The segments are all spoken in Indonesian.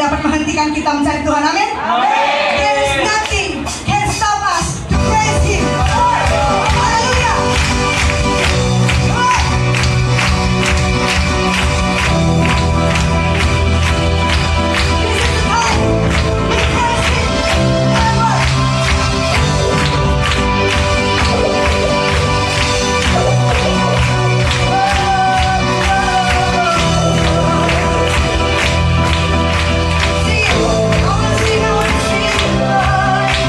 dapat menghentikan kita mencari Tuhan. Amin. There is nothing can stop us to praise Him. Haleluya. This is the time we praise Him. Sing it. I want to sing.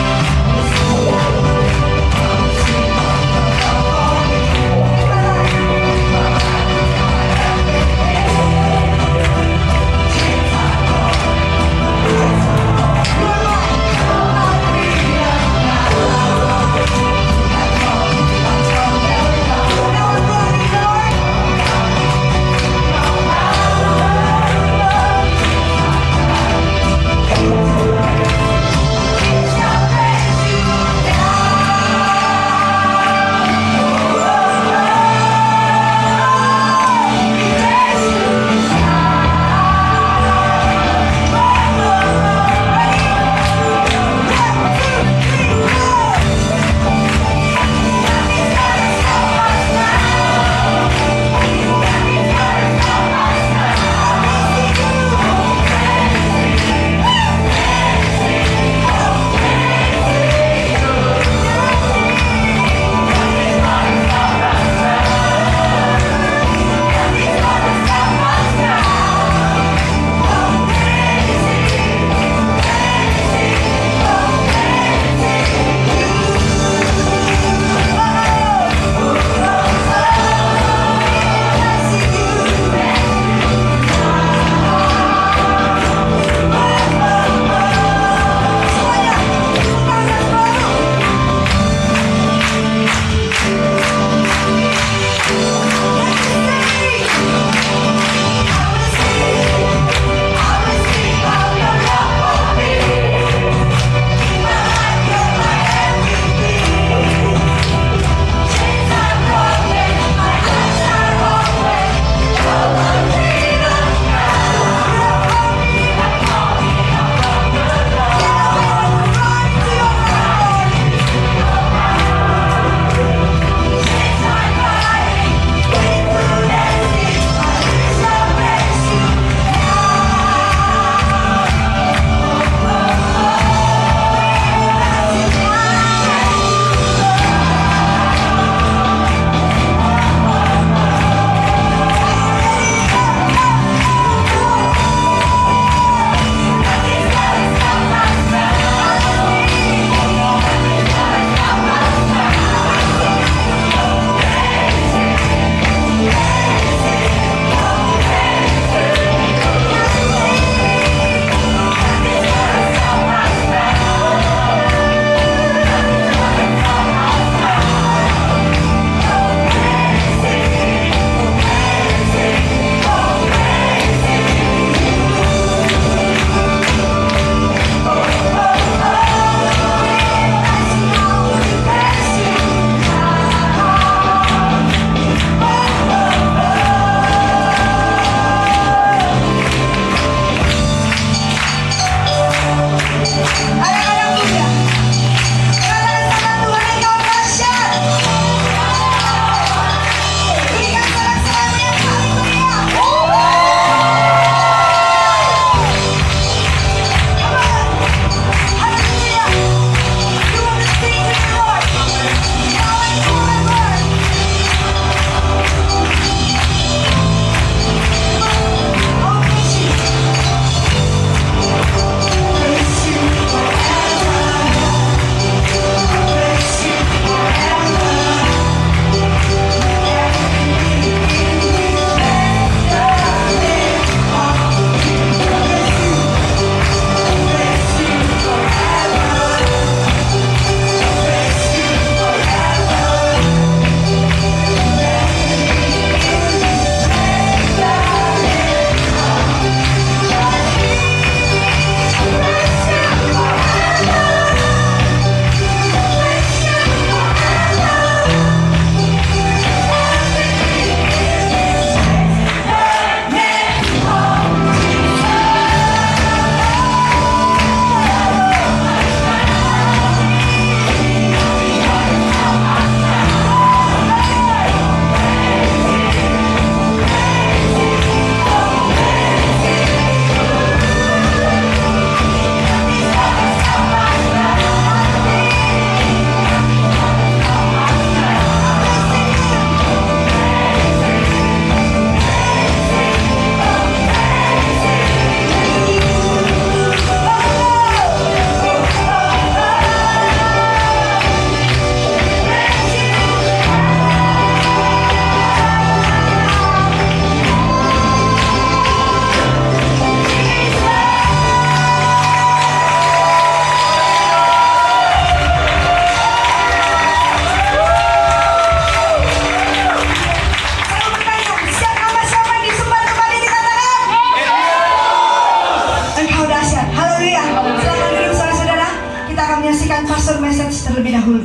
Church terlebih dahulu.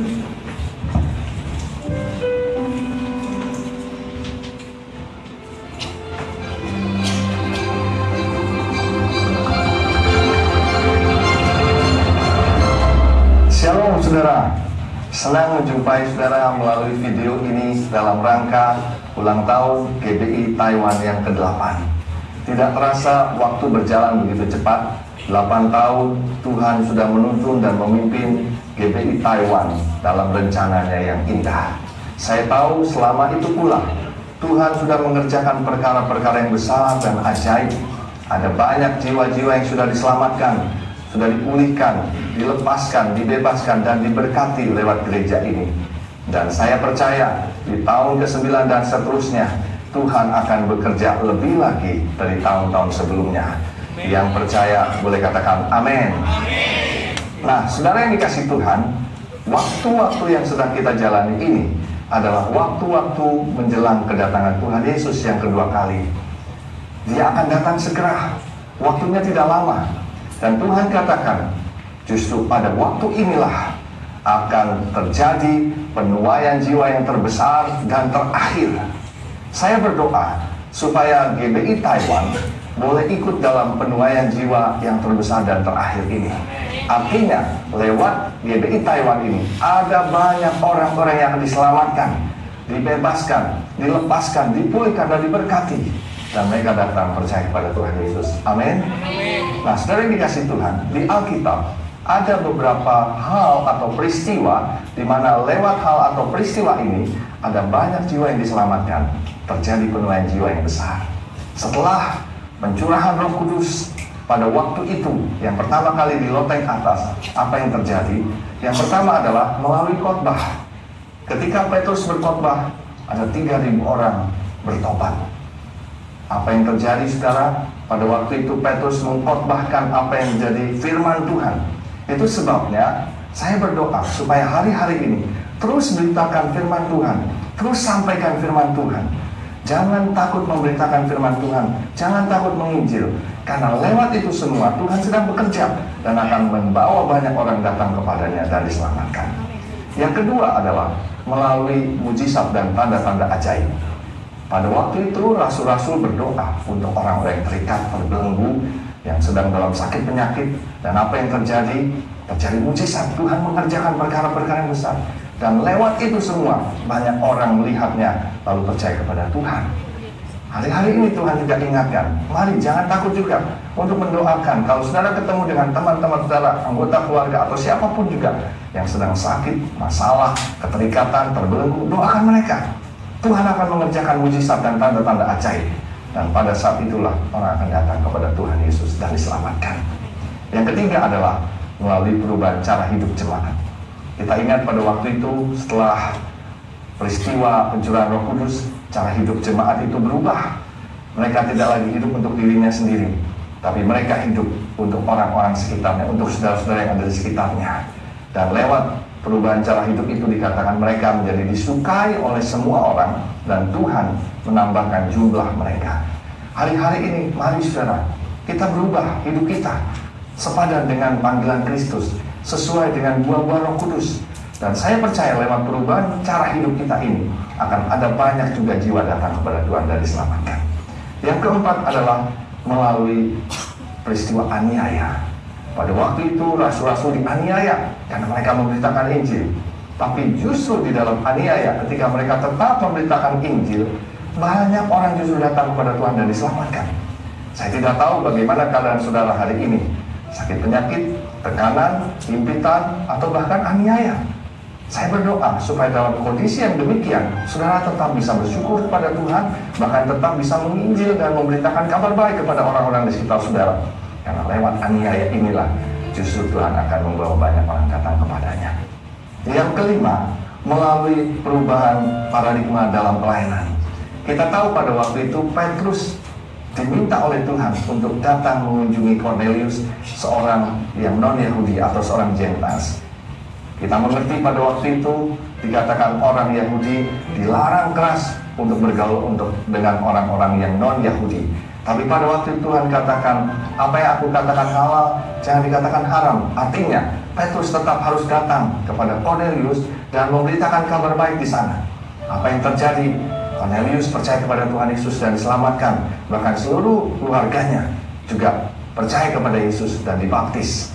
Shalom saudara, senang menjumpai saudara melalui video ini dalam rangka ulang tahun GBI Taiwan yang ke-8. Tidak terasa waktu berjalan begitu cepat. 8 tahun Tuhan sudah menuntun dan memimpin GBI Taiwan dalam rencananya yang indah. Saya tahu selama itu pula Tuhan sudah mengerjakan perkara-perkara yang besar dan ajaib. Ada banyak jiwa-jiwa yang sudah diselamatkan, sudah dipulihkan, dilepaskan, dibebaskan, dan diberkati lewat gereja ini. Dan saya percaya di tahun ke-9 dan seterusnya Tuhan akan bekerja lebih lagi dari tahun-tahun sebelumnya. Yang percaya boleh katakan amin. Nah, saudara yang dikasih Tuhan, waktu-waktu yang sedang kita jalani ini adalah waktu-waktu menjelang kedatangan Tuhan Yesus yang kedua kali. Dia akan datang segera, waktunya tidak lama. Dan Tuhan katakan, justru pada waktu inilah akan terjadi penuaian jiwa yang terbesar dan terakhir. Saya berdoa supaya GBI Taiwan boleh ikut dalam penuaian jiwa yang terbesar dan terakhir ini. Artinya, lewat GBI Taiwan ini, ada banyak orang-orang yang diselamatkan, dibebaskan, dilepaskan, dipulihkan, dan diberkati. Dan mereka datang percaya kepada Tuhan Yesus. Amin. Nah, saudara yang dikasih Tuhan, di Alkitab ada beberapa hal atau peristiwa di mana lewat hal atau peristiwa ini ada banyak jiwa yang diselamatkan, terjadi penuaian jiwa yang besar. Setelah pencurahan Roh Kudus pada waktu itu, yang pertama kali di loteng atas, apa yang terjadi? Yang pertama adalah melalui khotbah. Ketika Petrus berkhotbah, ada 3.000 orang bertobat. Apa yang terjadi, saudara? Pada waktu itu Petrus mengkhotbahkan apa yang menjadi firman Tuhan. Itu sebabnya saya berdoa supaya hari-hari ini terus beritakan firman Tuhan, terus sampaikan firman Tuhan. Jangan takut memberitakan firman Tuhan, jangan takut menginjil, karena lewat itu semua Tuhan sedang bekerja dan akan membawa banyak orang datang kepadanya dan diselamatkan. Yang kedua adalah melalui mujizat dan tanda-tanda ajaib. Pada waktu itu rasul-rasul berdoa untuk orang-orang yang terikat, terbelenggu, yang sedang dalam sakit penyakit. Dan apa yang terjadi? Terjadi mujizat. Tuhan mengerjakan perkara-perkara yang besar. Dan lewat itu semua banyak orang melihatnya lalu percaya kepada Tuhan. Hari-hari ini Tuhan juga ingatkan, mari jangan takut juga untuk mendoakan. Kalau saudara ketemu dengan teman-teman saudara, anggota keluarga, atau siapapun juga yang sedang sakit, masalah, keterikatan, terbelenggu, doakan mereka. Tuhan akan mengerjakan mujizat dan tanda-tanda ajaib. Dan pada saat itulah orang akan datang kepada Tuhan Yesus dan diselamatkan. Yang ketiga adalah melalui perubahan cara hidup jemaat. Kita ingat pada waktu itu setelah peristiwa pencurahan Roh Kudus, cara hidup jemaat itu berubah. Mereka tidak lagi hidup untuk dirinya sendiri, tapi mereka hidup untuk orang-orang sekitarnya, untuk saudara-saudara yang ada di sekitarnya. Dan lewat perubahan cara hidup itu dikatakan mereka menjadi disukai oleh semua orang, dan Tuhan menambahkan jumlah mereka. Hari-hari ini mari saudara, kita berubah hidup kita sepadan dengan panggilan Kristus, sesuai dengan buah-buah Roh Kudus. Dan saya percaya lewat perubahan cara hidup kita ini akan ada banyak juga jiwa datang kepada Tuhan dan diselamatkan. Yang keempat adalah melalui peristiwa aniaya. Pada waktu itu rasul-rasul dianiaya karena mereka memberitakan Injil. Tapi justru di dalam aniaya, ketika mereka tetap memberitakan Injil, banyak orang justru datang kepada Tuhan dan diselamatkan. Saya tidak tahu bagaimana keadaan saudara hari ini. Sakit penyakit, tekanan, himpitan, atau bahkan aniaya. Saya berdoa supaya dalam kondisi yang demikian, saudara tetap bisa bersyukur kepada Tuhan, bahkan tetap bisa menginjil dan memberitakan kabar baik kepada orang-orang di sekitar saudara. Karena lewat aniaya inilah justru Tuhan akan membawa banyak orang datang kepadanya. Yang kelima, melalui perubahan paradigma dalam pelayanan. Kita tahu pada waktu itu Petrus diminta oleh Tuhan untuk datang mengunjungi Cornelius, seorang yang non-Yahudi atau seorang Gentiles. Kita mengerti pada waktu itu dikatakan orang Yahudi dilarang keras untuk bergaul dengan orang-orang yang non-Yahudi. Tapi pada waktu Tuhan katakan, apa yang aku katakan halal, jangan dikatakan haram. Artinya, Petrus tetap harus datang kepada Cornelius dan memberitakan kabar baik di sana. Apa yang terjadi? Cornelius percaya kepada Tuhan Yesus dan diselamatkan. Bahkan seluruh keluarganya juga percaya kepada Yesus dan dibaptis.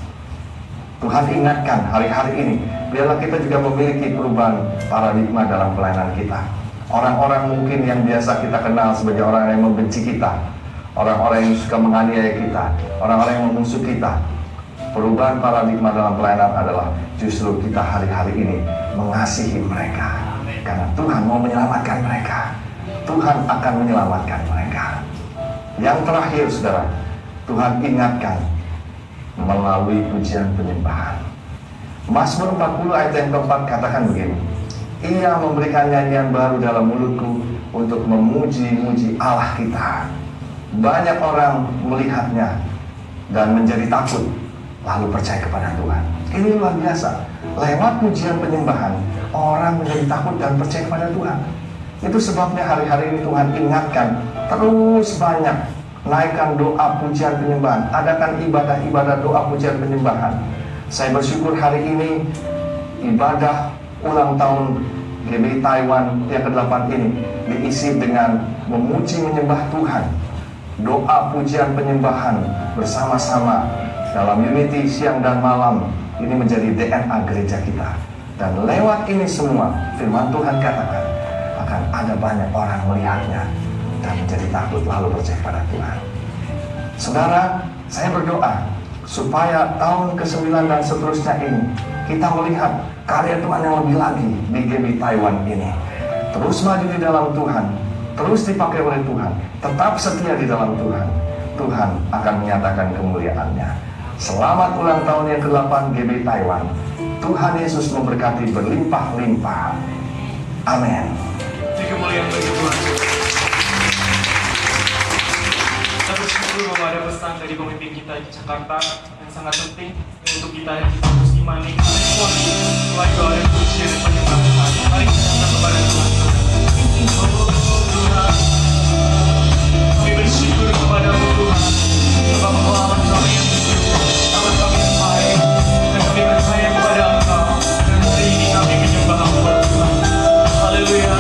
Tuhan ingatkan hari-hari ini, biarlah kita juga memiliki perubahan paradigma dalam pelayanan kita. Orang-orang mungkin yang biasa kita kenal sebagai orang yang membenci kita, orang-orang yang suka menganiaya kita, orang-orang yang memusuh kita. Perubahan paradigma dalam pelayanan adalah justru kita hari-hari ini mengasihi mereka. Karena Tuhan mau menyelamatkan mereka. Tuhan akan menyelamatkan mereka. Yang terakhir, saudara, Tuhan ingatkan melalui pujian penyembahan. Mazmur 40 ayat yang keempat katakan begini, Ia memberikan nyanyian baru dalam mulutku untuk memuji-muji Allah kita. Banyak orang melihatnya dan menjadi takut, lalu percaya kepada Tuhan. Ini luar biasa. Lewat pujian penyembahan, orang menjadi takut dan percaya kepada Tuhan. Itu sebabnya hari-hari ini Tuhan ingatkan, terus banyak naikkan doa pujian penyembahan, adakan ibadah-ibadah doa pujian penyembahan. Saya bersyukur hari ini ibadah ulang tahun GBI Taiwan yang ke-8 ini diisi dengan memuji menyembah Tuhan, doa pujian penyembahan bersama-sama dalam unity siang dan malam. Ini menjadi DNA gereja kita. Dan lewat ini semua, firman Tuhan katakan akan ada banyak orang melihatnya dan menjadi takut lalu percaya pada Tuhan. Saudara, saya berdoa supaya tahun ke-9 dan seterusnya ini kita melihat karya Tuhan yang lebih lagi di GBI Taiwan ini. Terus maju di dalam Tuhan, terus dipakai oleh Tuhan, tetap setia di dalam Tuhan. Tuhan akan menyatakan kemuliaan-Nya. Selamat ulang tahun yang ke-8 GBI Taiwan. Tuhan Yesus memberkati berlimpah-limpah. Amin. Kemuliaan bagi Tuhan. Kita bersyukur bahwa ada pesan dari pemimpin kita di Jakarta yang sangat penting untuk kita harus imani. Selain doa dan pujian dan penyembahan, mari kita datang kepada Tuhan. Kami bersyukur kepada-Mu Tuhan, sebab pengalaman kami yang sangat kami yang baik, dan kami percaya kepada Engkau. Dan hari ini kami menyembah Engkau Tuhan. Haleluya.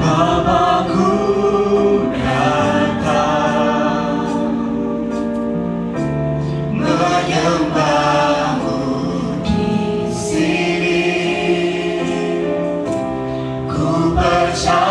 Bapakku datang menyembahmu di sini. Ku percaya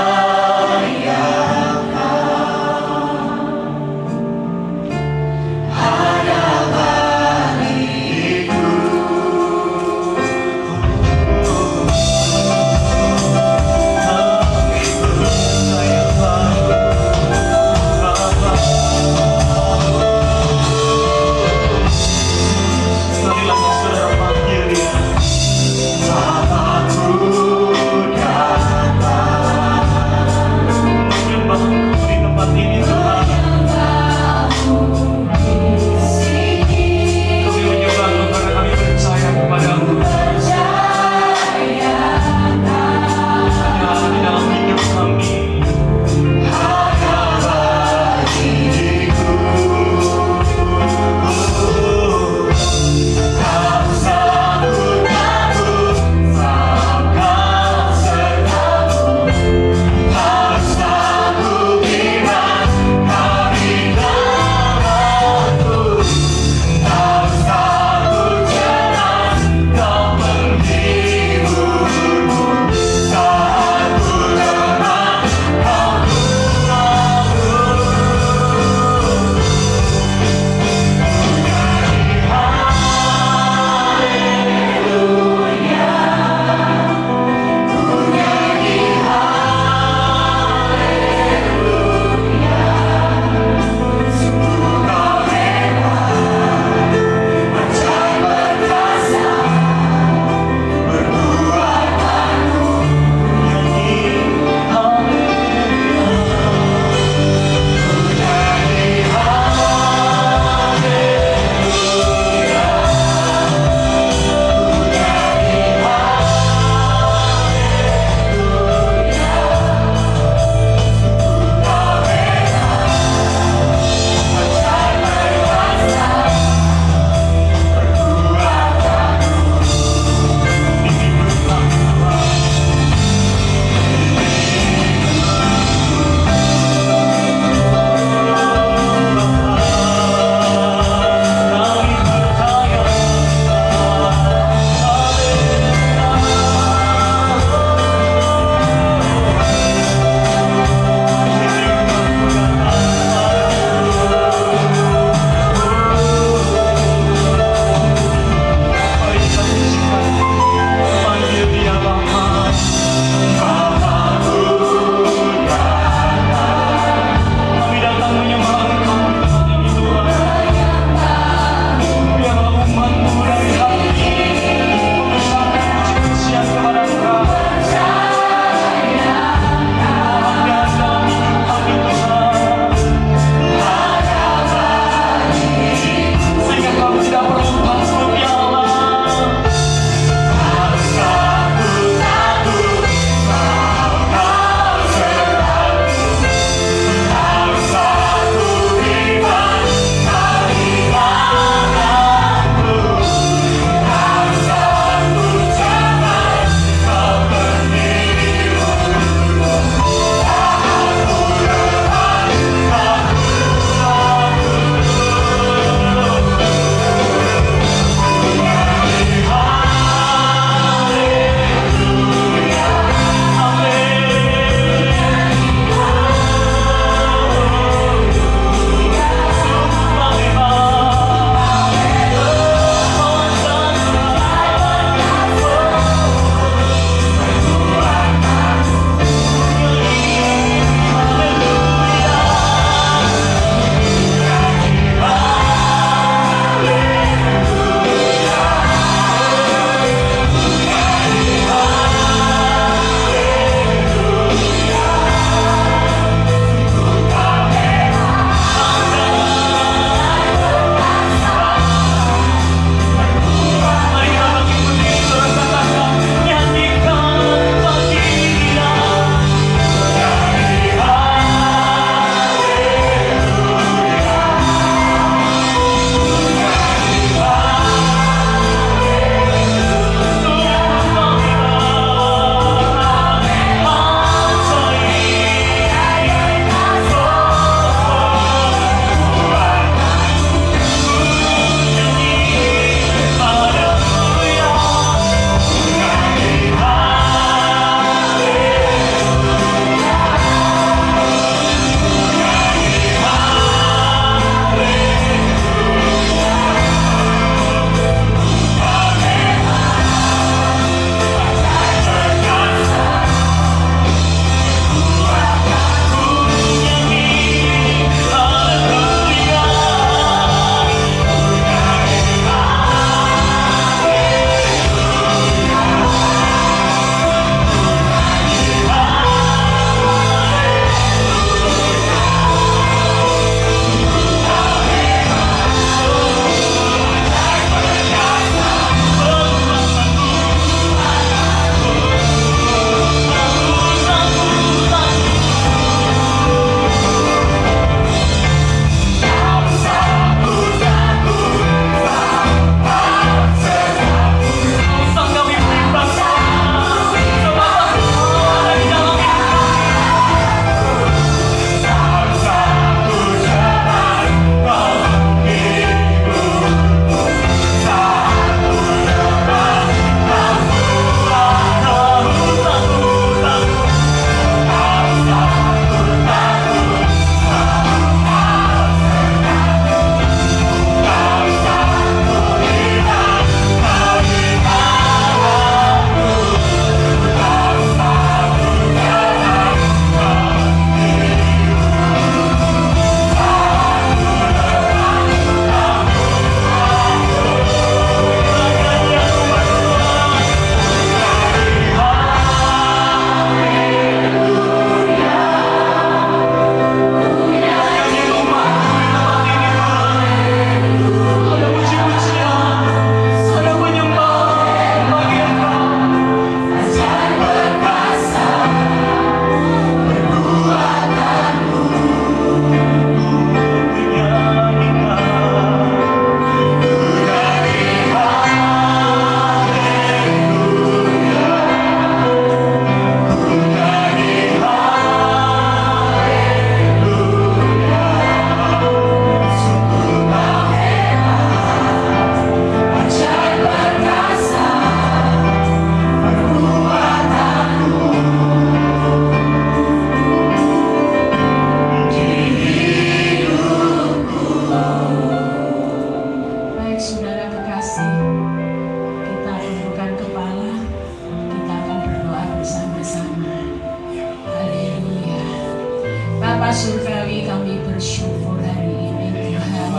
Bapa surgawi, kami bersyukur hari ini Tuhan.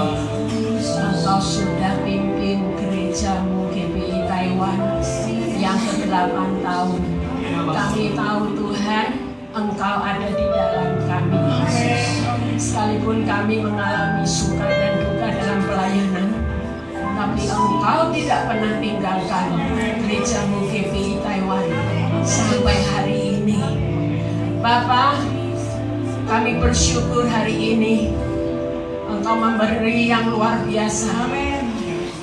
Engkau sudah pimpin gerejamu GBI Taiwan yang ke-8 tahun. Kami tahu Tuhan, Engkau ada di dalam kami. Sekalipun kami mengalami suka dan duka dalam pelayanan, tapi Engkau tidak pernah tinggalkan gerejamu GBI Taiwan sampai hari ini. Bapa, kami bersyukur hari ini Engkau memberi yang luar biasa,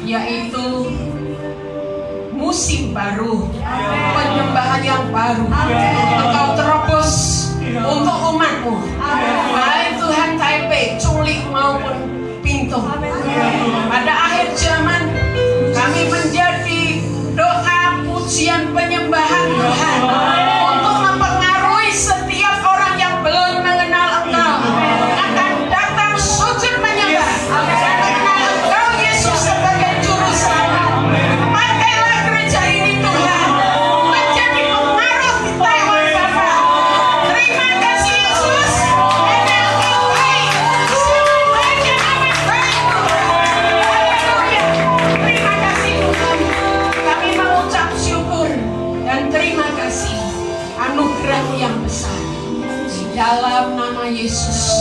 yaitu musim baru, penyembahan yang baru. Engkau terobos untuk umatmu, baik Tuhan Taipei, Chungli maupun Pintu. Pada akhir zaman kami menjadi doa, pujian, penyembahan Tuhan untuk mempengaruhi setiap orang yang belum mengenal Engkau akan datang sujud menyembah dan mengenal Engkau Yesus sebagai Juru Selamat. Pakailah gereja ini Tuhan menjadi pengaruh di Taiwan Bapa. Terima kasih Yesus. Engkau baik, sangat baik dan amat baik Tuhan. Haleluya. Terima kasih Tuhan. Kami mengucap syukur dan terima kasih anugerah-Mu yang besar. Di dalam nama Yesus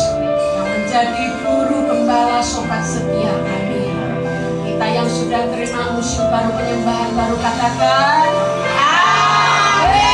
yang menjadi guru gembala sobat setia kami, kita yang sudah terima musim baru, penyembahan baru, katakan amin.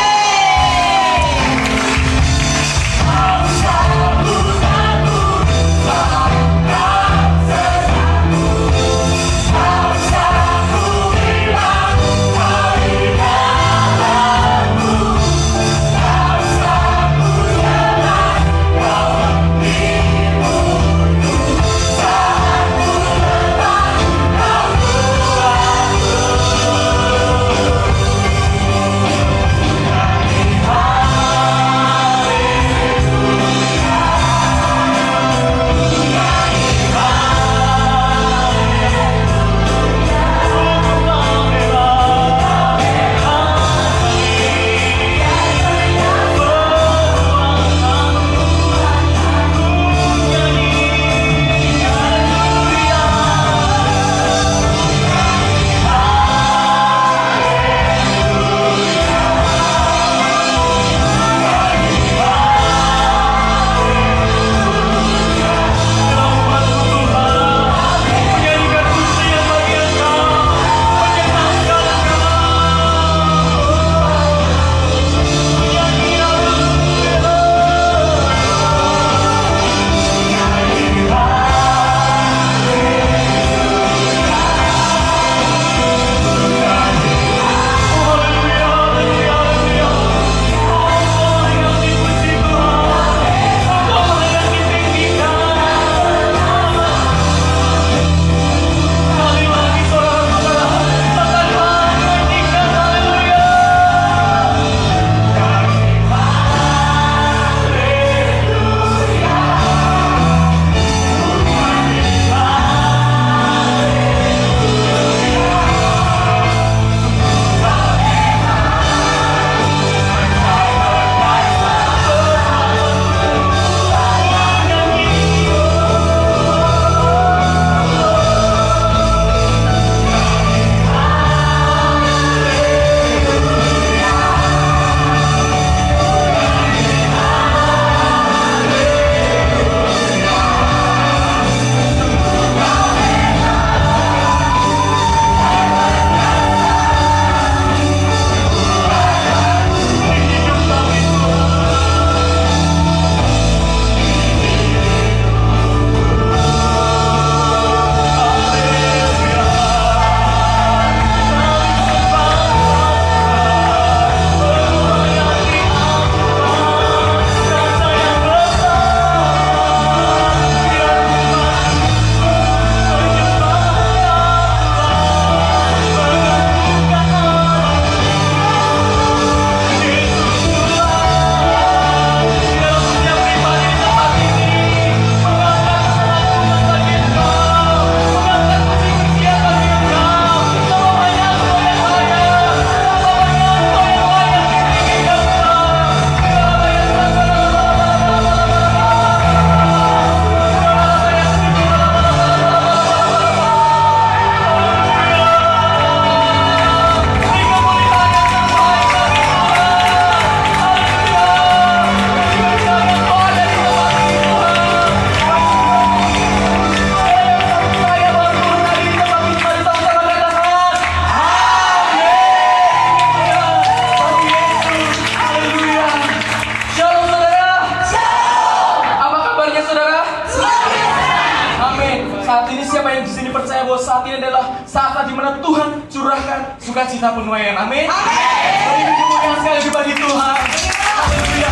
saat ini siapa yang di sini percaya bahwa saat ini adalah saat di mana Tuhan curahkan sukacita penuaian. Amin. Hari ini kemuliaan sekali bagi Tuhan. Haleluya.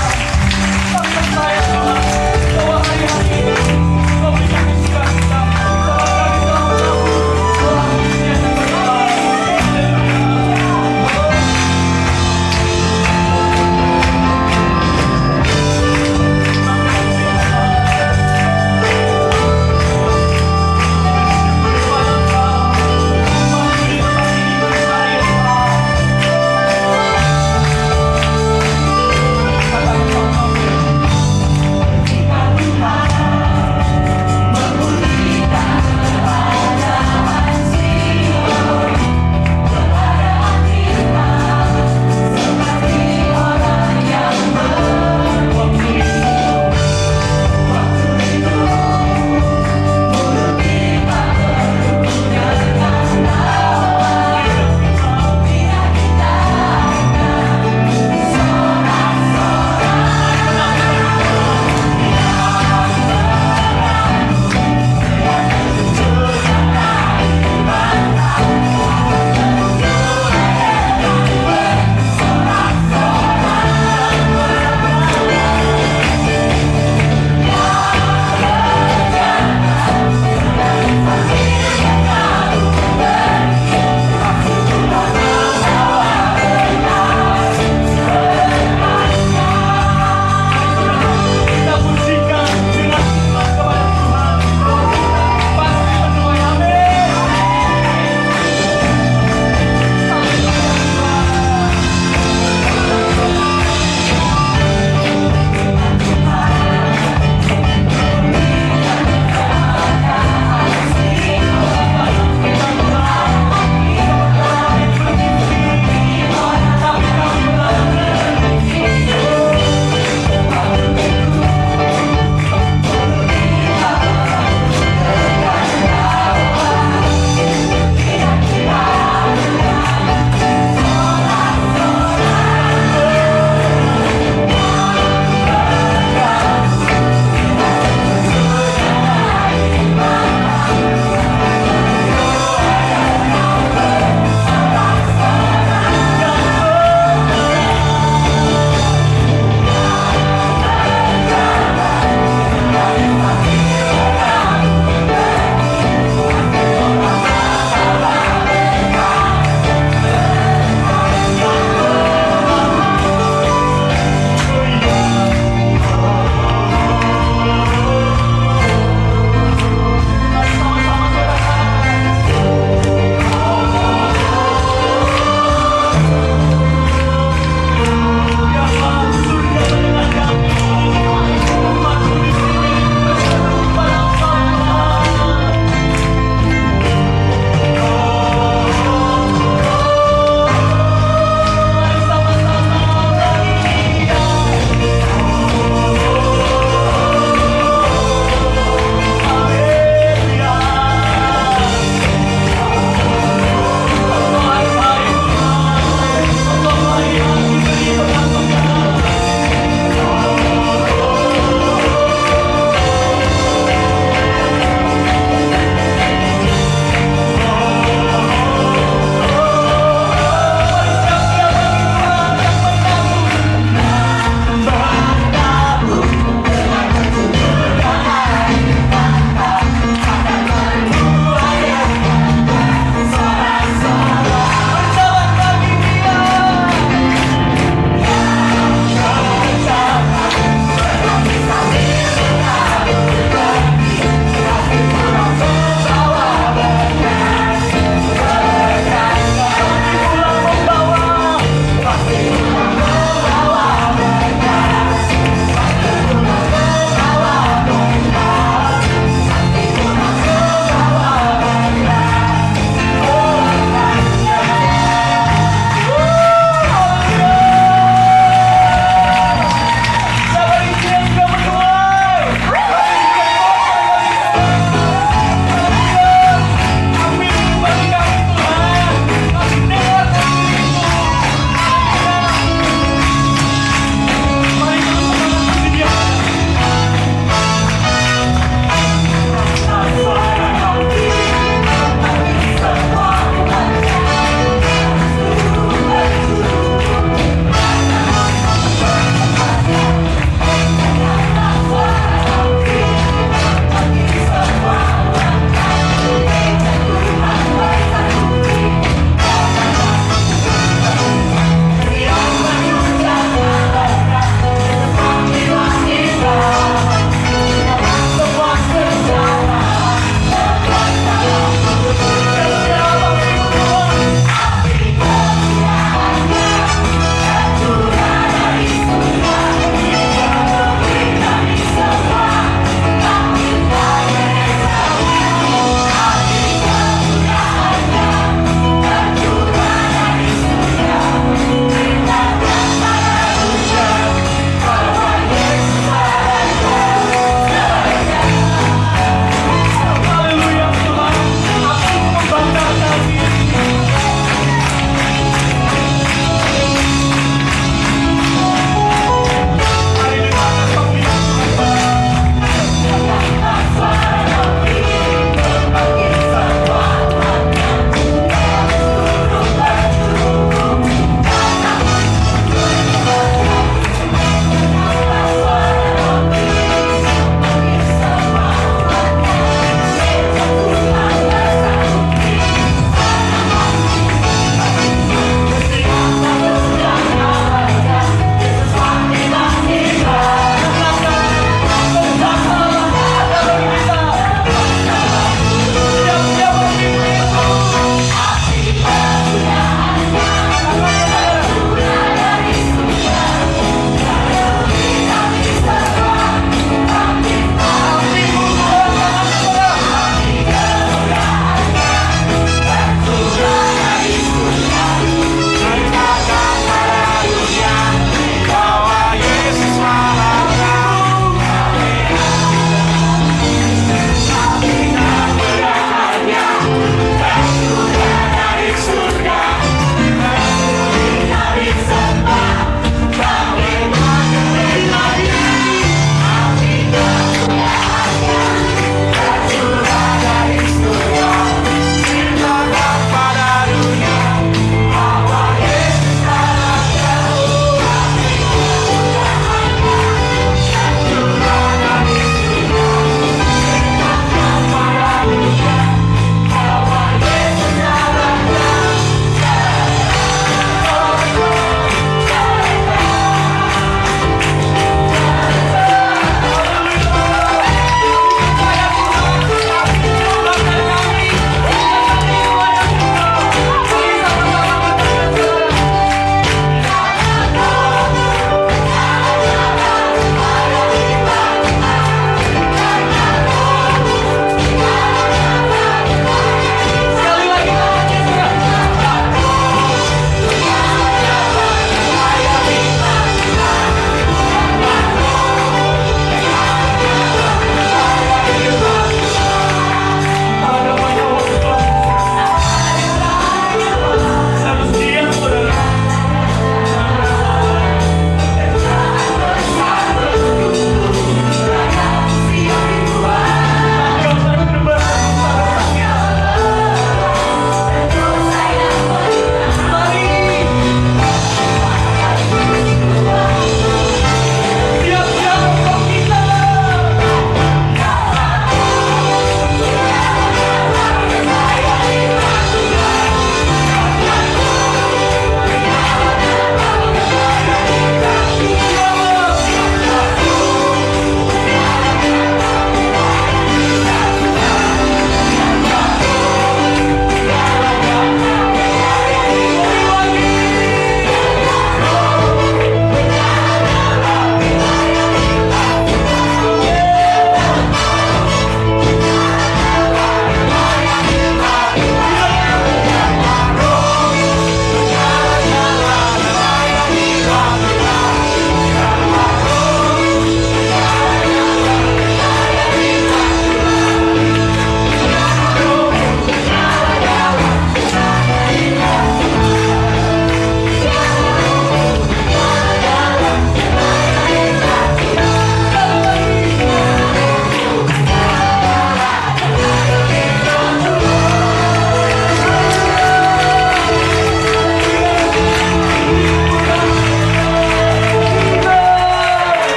Kami percaya Tuhan bahwa hari-hari ini Kau berikan sukacita sama kami telah menabur Tuhan yang berdoa.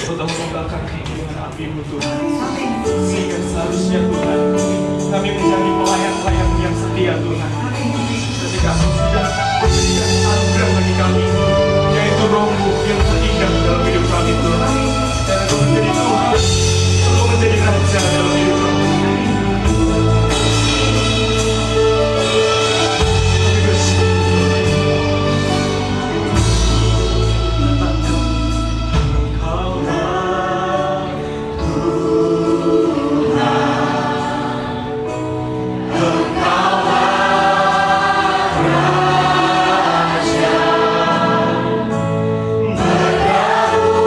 Kau telah membakar kami dengan api-Mu Tuhan. Sehingga seharusnya Tuhan, kami menjadi pelayan-pelayan yang setia Tuhan. Ketika Kau sudah memberikan anugerah bagi kami, yaitu Roh-Mu yang terindah dalam hidup kami Tuhan. Dan Engkau menjadi Tuhan, Engkau menjadi Raja dalam hidup kami. Kami bersyukur. Engkau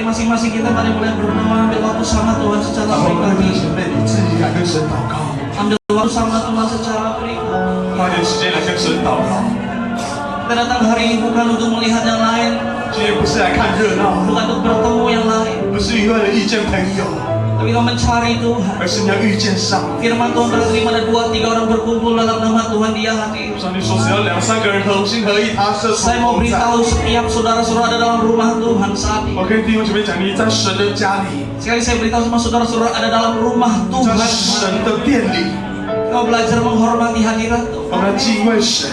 masing-masing kita mari mulai berdoa, ambil waktu sama Tuhan secara 然后各位 pribadi. 姐妹，你自己来跟神祷告， Ambil waktu sama Tuhan secara pribadi. 花点时间来跟神祷告。 Kita datang hari ini bukan untuk melihat yang lain, 今天不是来看热闹， bukan untuk bertemu yang lain, 不是因为了遇见朋友， tapi kita mencari Tuhan. 而是你要遇见上帝。 Firman Tuhan berkata, di mana 2-3 orang berkumpul dalam nama Tuhan, Dia hadir. 上帝说，只要2、3个人同心合意，他是 Saya mau 同在。 beritahu setiap saudara-saudara ada dalam rumah Tuhan saat ini. 我跟弟兄姐妹讲，你在神的家里， Sekali saya beritahu sama saudara-saudara ada dalam rumah 在 Tuhan. 神的殿里， Kau belajar menghormati hadirat 我 Tuhan. 们要敬畏神。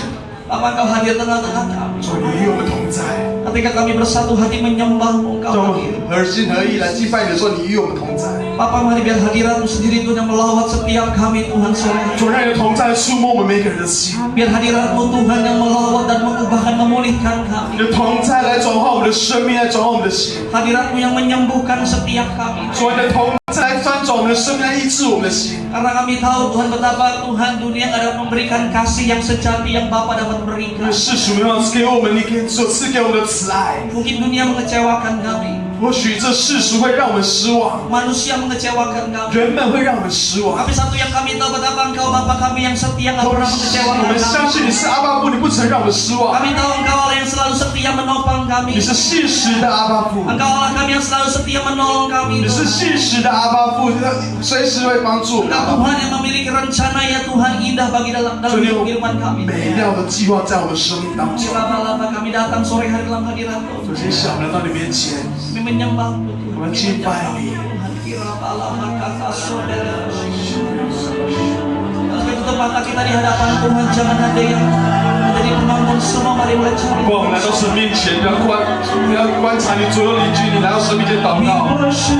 Apa Engkau hadir tengah-tengah kami? 主，你与我们同在。 Ketika kami bersatu hati menyembah-Mu, 当 Engkau 我 hadir. 们合心合意来祭拜你的时候，你与我们同在。 Papa, mari biar hadirat-Mu sendiri Tuhan yang melawat setiap kami Tuhan sore hari. 主，让你的同在触摸我们每个人的心， Biar hadirat-Mu Tuhan yang melawat dan mengubahkan, memulihkan 你 kami. 的同在来转化我们的生命，来转化我们的心。 Hadirat-Mu yang menyembuhkan setiap kami. 主，你的同在来翻转我们的生命，来医治我们的心。 Karena kami tahu Tuhan betapa Tuhan dunia ada memberikan kasih yang sejati yang Bapa dapat 因 berikan. 为世俗没有赐给我们，你所赐给我们的慈爱。 Mungkin dunia mengecewakan kami, 或许这世俗会让我们失望， manusia mengecewakan kami. 人们会让我们失望。 Tapi satu yang kami tahu betapa Engkau Bapa kami yang setia nggak 我 pernah mengecewakan 们相 kami. 信你是阿爸父，你不曾让我们失望。 Kami tahu Engkau Allah yang selalu setia menopang kami. 你是信实的阿爸父， Engkau Allah kami yang selalu setia menolong kami. 你是信实的阿爸父，随时会帮助我们。 Engkau Tuhan yang memiliki rencana ya Tuhan indah bagi dalam 所以你有 kehidupan kami. 美妙的计划在我们生命当中。 Lama-lama kami datang sore hari dalam hadirat 首 Tuhan. 先，想来到你面前， Kami menyembah-Mu 我 Tuhan. 们敬拜你。 Tuhan kira-lama kata saudara. Kalau tutup mata kita di hadapan Tuhan, jangan ada yang menjadi penonton, semua mari mulai cari. 不管我们来到神面前，不要观察你左右邻居，你来到神面前祷 We 告。 worship,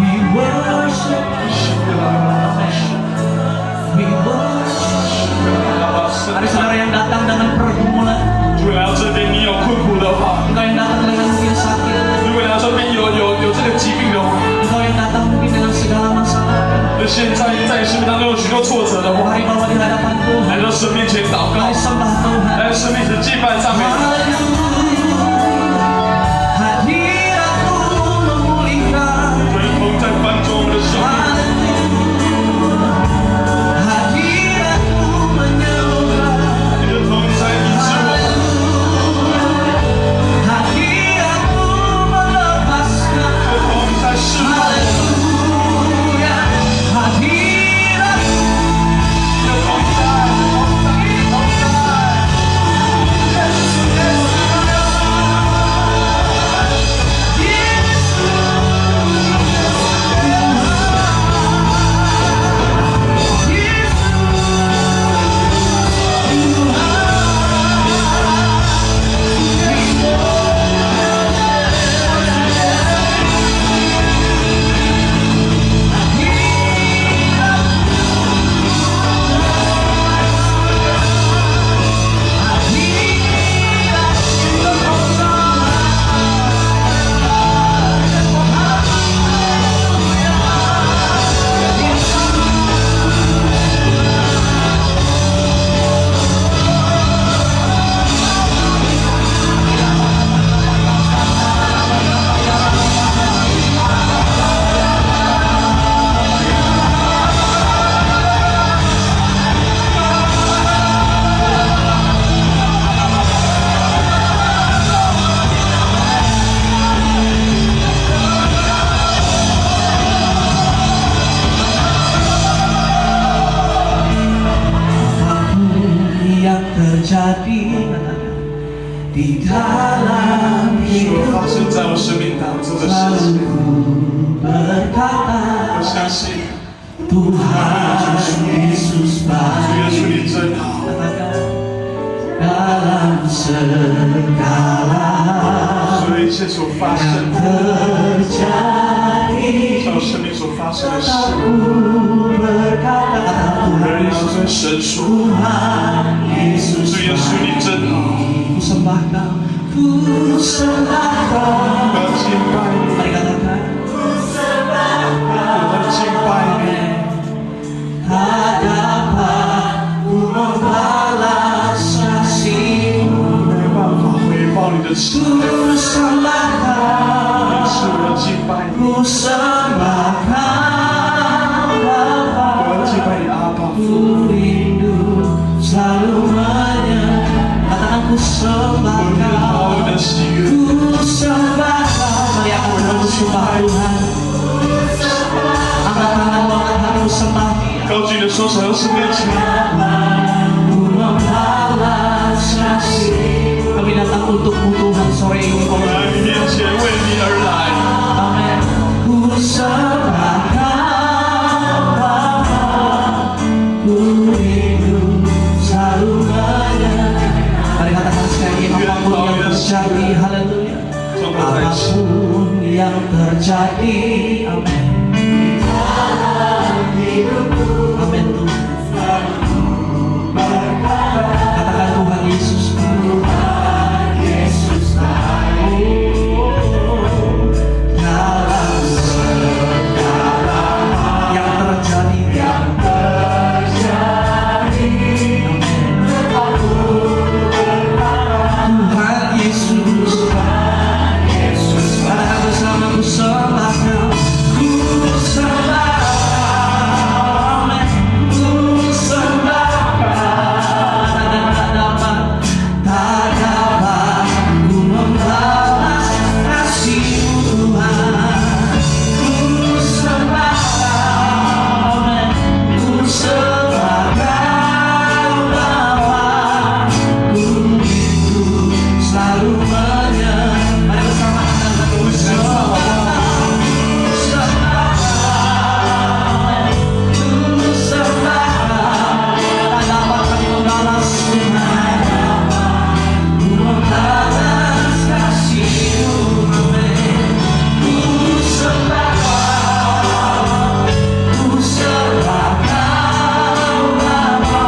we worship, we worship. Ada saudara yang datang dengan pergumulan, 如果来到这边你有困苦的话， engkau yang datang dengan mungkin sakit, 如果来到这边有这个疾病的话， engkau yang datang mungkin dengan segala masalah. 那现在在你生命当中有许多挫折的话， Mari bawa di hadapan Tuhan, 来到神面前祷告 mari，sembah Tuhan. 来到神面前敬拜赞美。 Hadirat-Mu memulihkan, 我们同在翻转我们的生命， Hadirat-Mu menyembuhkan, 你的同在医治我们， Hadirat-Mu melepaskan. 你的同在释放我们， Haleluya, hadirat 你的同在，同在。 yang terjadi di dalam 所 hidup 发生在我生命当中的事 selalu 情， berkata 我相信 Tuhan Yesus 主耶 baik 稣你真好， dalam segala 所有一切所发生的， terjadi 在我生命所发生的事， Ku berkata 而你所跟神说， Tuhan Yesus 主耶稣你真好， Ku sembahkan, ku sembahkan. 我要敬拜你， Mari katakan 我要敬拜你。 hadapanmu membalas kasihmu. 没办法回报你的的神， Ku sembahkan, 你是我要敬拜你， ku sembahkan Bapa. 我要敬拜你阿爸父。 Ku rindu selalu katakan ku 我越好 sembahkan, 的喜悦， ku sembahkan. Mari angkat tanganmu sembah Tuhan. Angkat tanganmu, angkat hatimu sembah Dia. 高举的双手要是面前， Ku membalas kasih. Kami datang untukmu Tuhan sore ini. 我来你面前为你而来。 Amin. Ku sembahkan Bapa, ku rindu selalu Mari katakan sekali, apapun yang terjadi, haleluya. Apapun yang terjadi, amin. Amin Tuhan. Katakan Tuhan Yesus. Tuhan Yesus dalam segala yang terjadi. Tuhan Yesus, katakan bersama, ku sembahkan, ku sembahkan, ku sembahkan. Tak dapat ku membalas kasih-Mu Tuhan. Ku sembahkan, ku sembahkan Bapa, ku rindu selalu menyembah. Mari bersama kita ku sembahkan, ku sembahkan, ku sembahkan. Tak dapat kami membalas Tuhan, ku membalas kasih-Mu, amin. Ku sembahkan, ku sembahkan Bapa,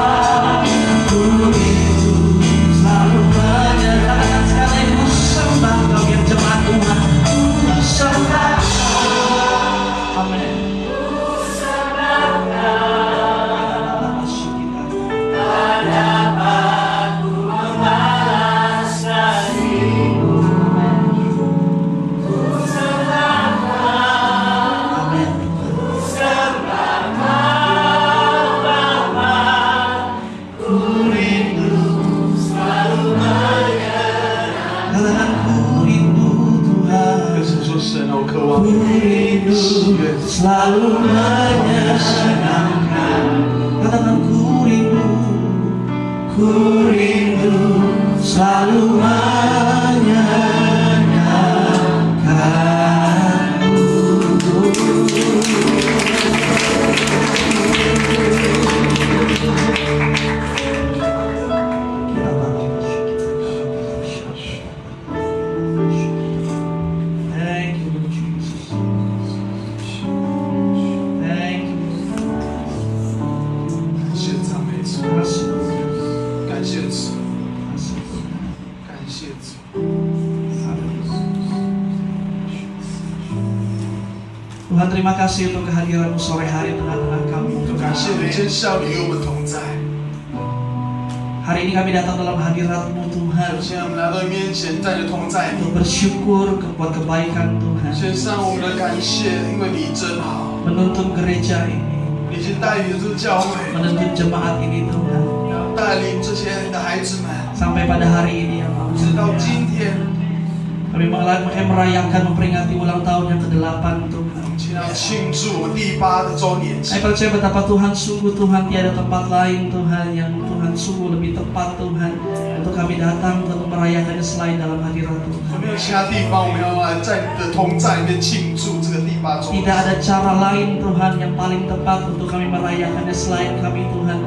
ku rindu selalu menyerahkan sekali. Ku sembah Kau yang jemaat Tuhan, ku sembah, amin. Katakan ku rindu Tuhan, 跟神说：“神啊，我渴望 ku 你 rindu 喜悦。 selalu menyenangkan. Katakan ku rindu selalu Thank you, Lord Jesus. Thank you. 感谢赞美主，感谢主，感谢主。 Tuhan, terima kasih untuk kehadiran-Mu sore hari di tengah-tengah kami. 感谢你今天下午与我们同在。 Hari ini kami datang dalam hadirat-Mu Tuhan, 现在我们来到你面前，在你同在里 untuk bersyukur buat kebaikan Tuhan, 献上我们的感谢，因为你真好， menuntun gereja ini, 你已经带领这个教会， menuntun jemaat ini Tuhan, 要带领这些你的孩子们， sampai pada hari ini ya Allah. 直到今天， Kami merayakan, memperingati ulang tahun yang ke-8 Tuhan. 今天要庆祝我们第8个周年庆 Saya。percaya betapa Tuhan, sungguh Tuhan tiada tempat lain Tuhan yang Tuhan sungguh lebih tepat Tuhan untuk kami datang untuk merayakannya selain dalam hadirat 有 Tuhan. 没有其他地方我们要来在你的同在里面庆祝这个第8周 Tidak 年？ ada cara lain Tuhan yang paling tepat untuk kami merayakannya selain kami Tuhan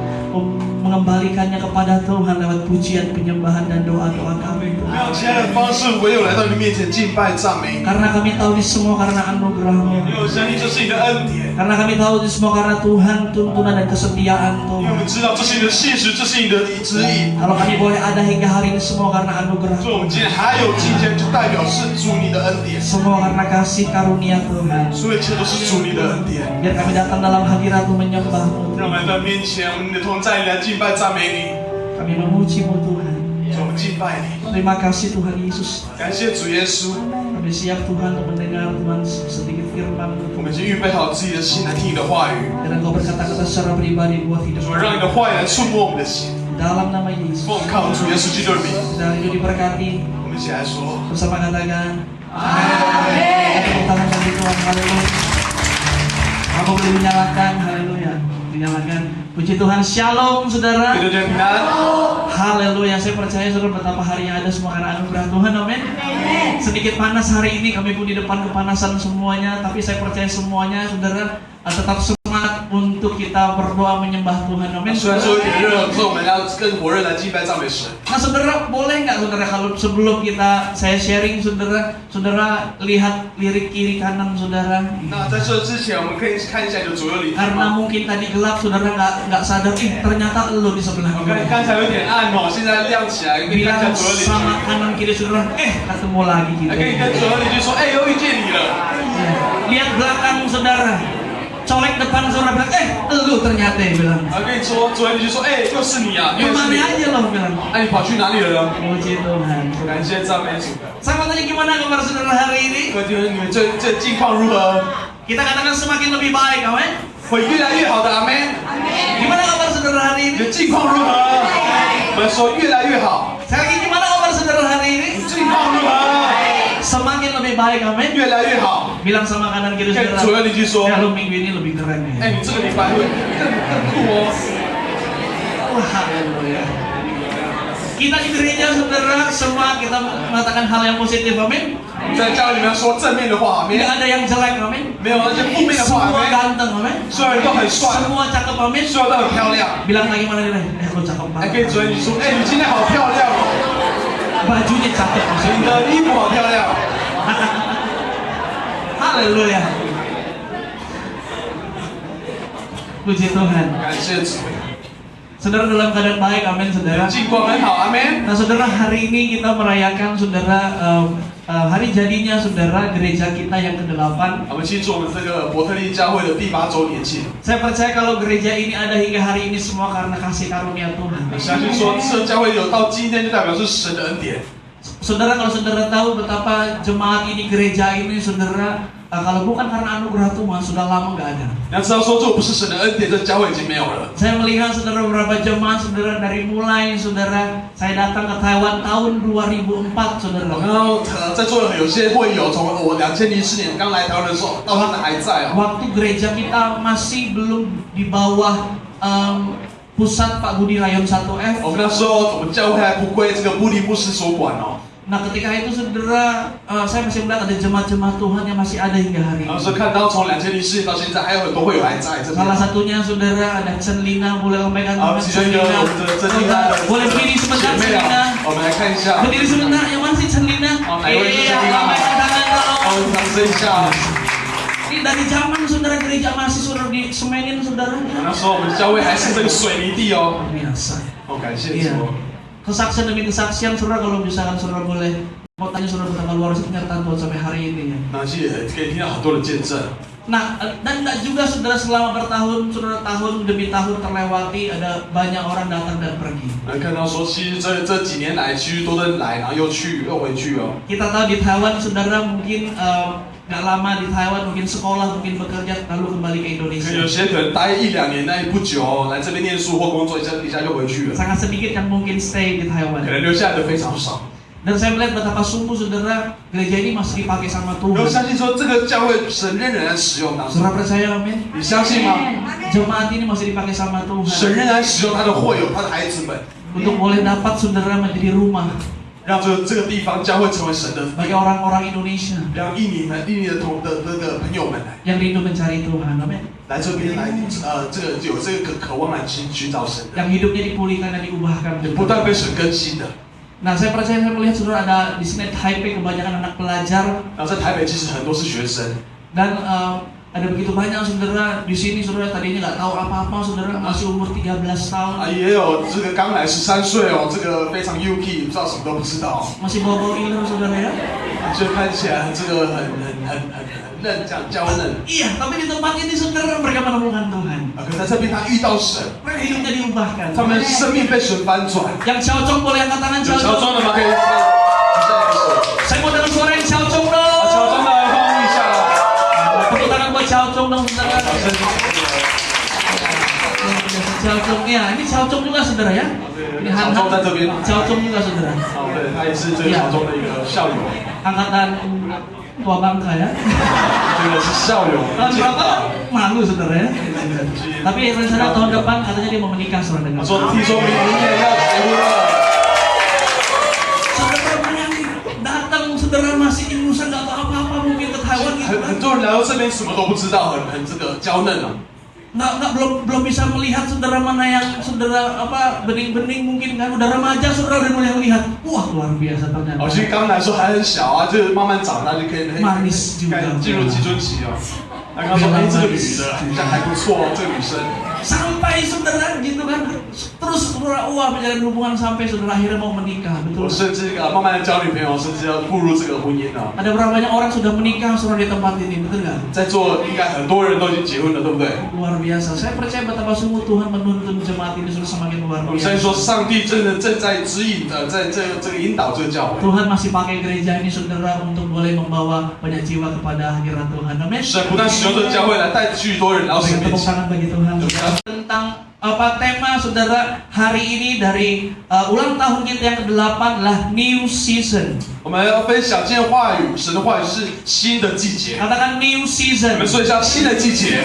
mengembalikannya kepada Tuhan lewat pujian, penyembahan dan doa-doa kami. 没有其他的方式，唯有来到你面前敬拜赞美你。 Karena kami tahu ini semua karena anugerah-Mu. 因为我相信这是你的恩典， Karena kami tahu ini semua karena Tuhan, tuntunan dan kesetiaan 因为我 Tuhan. 们知道这是你的信实，这是你的指引。 Kalau kami boleh ada hingga hari ini semua karena anugerah 所以我们 Tuhan. 今天还有今天，就代表是主你的恩典， Semua karena kasih karunia Tuhan. 所有一切都是主你的恩典。 Biar kami datang dalam hadirat-Mu menyembah-Mu. 让我们来到面前，我们的同在里来敬拜赞美你。 Kami memuji-Mu Tuhan. 主主，我们敬拜你， Terima kasih Tuhan Yesus. 感谢主耶稣， Kami siap Tuhan untuk mendengar Tuhan sedikit firman. 我们已经预备好自己的心来听你的话语。 Dan Engkau berkata-kata secara pribadi buat hidup 主，让你的话语来触摸我们的心。 dalam nama Yesus. 奉我们靠主耶稣基督的名， Dan itu diberkati 我们一起来说。 bersama katakan Amin. Tepuk tangan bagi Tuhan. Haleluya. Apa boleh menyalakan? Haleluya. Dinyalakan. Puji Tuhan. Shalom saudara. 给大家平安。 Haleluya. Saya percaya saudara betapa hari yang ada semua karena anugerah Tuhan. Amin. Sedikit panas hari ini, kami pun di depan kepanasan semuanya, tapi saya percaya semuanya saudara tetap semangat untuk kita berdoa menyembah Tuhan. Amin. 虽然说有点热，可是我们要更火热来敬拜赞美神。 Nah saudara, boleh nggak saudara kalau sebelum saya sharing saudara lihat lirik kiri kanan saudara? 那在这之前，我们可以看一下你的左右礼。 Karena mungkin tadi gelap saudara nggak sadar, ternyata lo di sebelah 我看 gue. 刚才有点暗哦，现在亮起来，可以看一下 Bilang 左右礼。 sama kanan kiri saudara, ketemu lagi 还可以 gitu. 跟左右邻居说，哎，又遇见你了。 Lihat belakang saudara, colek depan saudara bilang, lu ternyata bilang. 还跟你说，左右邻居说，哎，又是你啊，又是 Kemana 你。 aja lo bilang. 哎，你跑去哪里了呢？ Puji Tuhan. 感谢赞美主。 Sama tanya gimana kabar saudara hari ini? 各位弟兄，你们这近况如何？ Kita katakan semakin lebih baik, amin. 会越来越好的，阿门。 Gimana kabar saudara hari 你 ini? 的近况如何？我们说越来越好。 Sekali lagi gimana kabar saudara hari ini? 近况如何？ Semakin lebih baik, amin. 越来越好。 Bilang sama kanan kiri 跟 saudara. 左右邻居说， Ya lu minggu ini lebih keren ya. 哎，你这个礼拜会更酷哦。 Wah, haleluya. Kita di gereja saudara semua kita mengatakan hal yang positif, amin. 在教会里面说正面的话， Tidak ada yang jelek, amin. 没有那些负面的话， Semua 没。 ganteng, amin. 所有人都很帅， Semua cakep, amin. 所有人都很漂亮。 Bilang lagi mana nih? Lu cakep 还可以 banget. 左右邻居说，哎，你今天好漂亮哦， Bajunya cakep 你 maksudnya. 的衣服好漂亮。 Haleluya. Puji Tuhan. 感谢主， Saudara dalam keadaan baik, amin 你的 saudara. 近况很好，阿门。 Nah saudara, hari ini kita merayakan saudara hari jadinya saudara gereja kita yang ke-8. 我们庆祝我们这个伯特利教会的第8周年庆。 Saya percaya kalau gereja ini ada hingga hari ini semua karena kasih karunia Tuhan. 相信说，这教会有到今天，就代表是神的恩典。 Saudara, kalau saudara tahu betapa jemaat ini, gereja ini saudara, kalau bukan karena anugerah Tuhan sudah lama nggak ada. 你要知道说，如果不是神的恩典，这教会已经没有了。 Saya melihat saudara beberapa jemaat saudara dari mulai saudara saya datang ke Taiwan tahun 2004 saudara. 然后在座的有些会友，从我2004年刚来台湾的时候，到现在还在哦。 Waktu gereja kita masih belum di bawah pusat Pak Budi Rayon 1F. 我们那时候，我们教会还不归这个布利牧师所管哦。 Nah ketika itu saudara, saya masih melihat ada jemaat-jemaat Tuhan yang masih ada hingga hari 然后 ini. 是看到从2004年到现在，还有很多会友还在这边。 Salah satunya saudara ada Chen Lina, boleh lambaikan 好， tangan 其中一个我们的真理的 Boleh berdiri 姐 sebentar 妹 Chen 啊 Lina. 我们来看一下。 Berdiri sebentar, yang mana sih Chen Lina? Oh, naik lagi Chen Lina. Lambaikan tangan 好， tolong. 我们掌声一下。 Ini dari zaman saudara gereja masih saudara di semenin saudara. 那时候我们教会还是这个水泥地哦。 Biasa. 哦，感谢 Iya. 主。 Kesaksian demi kesaksian saudara, kalau misalkan saudara boleh mau tanya saudara betapa luar biasa penyertaan Tuhan sampai hari ini ya. 那其实可以听到很多的见证。 Nah, dan enggak juga saudara selama bertahun, saudara tahun demi tahun terlewati, ada banyak orang datang dan pergi. 能看到说，其实这几年来，其实都在来，然后又去又回去哦。 Kita tahu di Taiwan saudara mungkin nggak lama di Taiwan, mungkin sekolah, mungkin bekerja, lalu kembali ke 可 Indonesia. 有些可能待1-2年，那不久哦，来这边念书或工作一下就回去了， Sangat sedikit yang mungkin stay di 可 Taiwan. 能留下来的非常少。 Dan saya melihat betapa sungguh saudara gereja ini masih dipakai sama 然后 Tuhan. 相信说，这个教会神仍然使用当中， Saudara percaya, amin? 你相信吗？ Jemaat ini masih dipakai sama 神 Tuhan 仍然使用他的会友，他的孩子们， untuk boleh dapat saudara menjadi rumah 让这个地方教会成为神的， bagi orang-orang Indonesia 让印尼的朋友们来 yang rindu mencari Tuhan, amin? 来这边来，这个有这个渴望来寻找神的， Yang hidupnya dipulihkan dan diubahkan. 不断被神更新的。 Nah, saya percaya saya melihat saudara ada di sini Taipei kebanyakan anak pelajar 然后在台北，其实很多是学生， dan Ada begitu banyak saudara di sini, saudara tadinya nggak tahu apa-apa, saudara masih umur 13 tahun, 也有这个刚来13岁哦，这个非常 yuki， 不知道什么都不知道， masih bawa-bawa iler saudara ya. 就看起来这个很嫩，这样娇嫩。 Iya, tapi di tempat ini saudara mereka menemukan Tuhan. 可在这边他遇到神， Mereka hidupnya diubahkan. 他们生命被神翻转。 Yang Xiaozhong boleh angkat tangan 有乔 Xiaozhong. 装的吗？可以举下手。 Saya mau dengar suara yang Xiaozhong 乔 dong. 装的欢呼一下。 Tepuk tangan buat Xiaozhong dong saudara. 好，身体。 Xiaozhong ya, ini Xiaozhong juga saudara ya. Ini 乔 Han 装在这边。 Xiaozhong juga saudara. 哦，对，他也是这个乔装的一个校友， Angkatan tua bangka ya. 这个是校友。 Tahun berapa? Malu saudara ya. Tapi rencana tahun depan katanya dia mau menikah saudara 他 dengan. 说，听说明年要结婚了。 Saudara banyak datang, saudara masih ingusan nggak tahu apa-apa mungkin ke Taiwan gitu 很 kan. 多人来到这边什么都不知道，很这个娇嫩啊。 Nggak belum bisa melihat saudara mana yang saudara apa bening-bening mungkin kan udah remaja saudara udah mulai melihat. Wah luar biasa ternyata. 哦，其实刚来说还很小啊，就是慢慢长大就可以 Manis juga. 进入青春期哦。他刚说，哎，这个女的好像还不错哦，这个女生。 Sampai saudara gitu kan terus saudara menjalin hubungan sampai saudara akhirnya mau menikah 我 betul. 甚至慢慢的交女朋友，甚至要步入这个婚姻啊。 Ada berapa banyak orang sudah menikah saudara di tempat ini betul nggak? 在座应该很多人都已经结婚了，对不对？ Luar biasa. Saya percaya betapa sungguh Tuhan menuntun jemaat ini sudah semakin luar 我相信 biasa. 说，上帝真的正在指引的，在这个引导这个教会。 Tuhan masih pakai gereja ini saudara untuk boleh membawa banyak jiwa kepada hadirat Tuhan. Amin. 神不但使用这个教会来带许多人来到神 Berikan 面 tepuk 前。 tangan bagi Tuhan. Tentang apa tema saudara hari ini dari ulang tahun kita yang ke-8 adalah New Season. 我们要分享今天话语，神的话语是新的季节。 Katakan New 我 Season. 们说一下新的季节，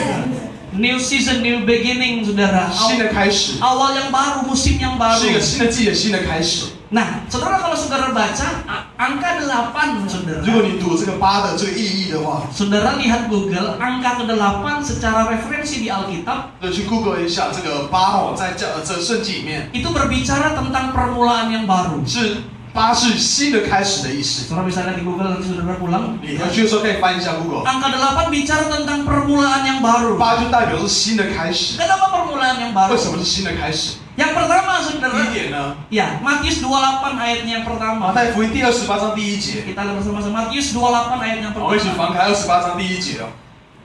New Season, New Beginning saudara. 新的开始， Awal yang baru, musim yang 是一个 baru. 新的季节，新的开始。 Nah, saudara kalau saudara baca angka 8 saudara. 如果你读这个8的这个意义的话， Saudara lihat Google, angka ke-8 secara referensi di Alkitab 就去 Google 一下这个8哦，在这圣经里面 itu berbicara tentang permulaan yang baru. 是8是新的开始的意思。 Saudara bisa lihat di Google nanti saudara pulang. 你回去的时候可以翻一下 Google， Angka 8 bicara tentang permulaan yang baru. 8就代表是新的开始。 Kenapa permulaan yang baru? 为什么是新的开始？ Yang pertama 第 saudara, 一点呢， ya Matius 28 ayatnya yang 马 pertama. 太福音第28章第1节， Kita lihat bersama-sama Matius 28 ayat yang 我们一起 pertama. 翻开28章第1节哦。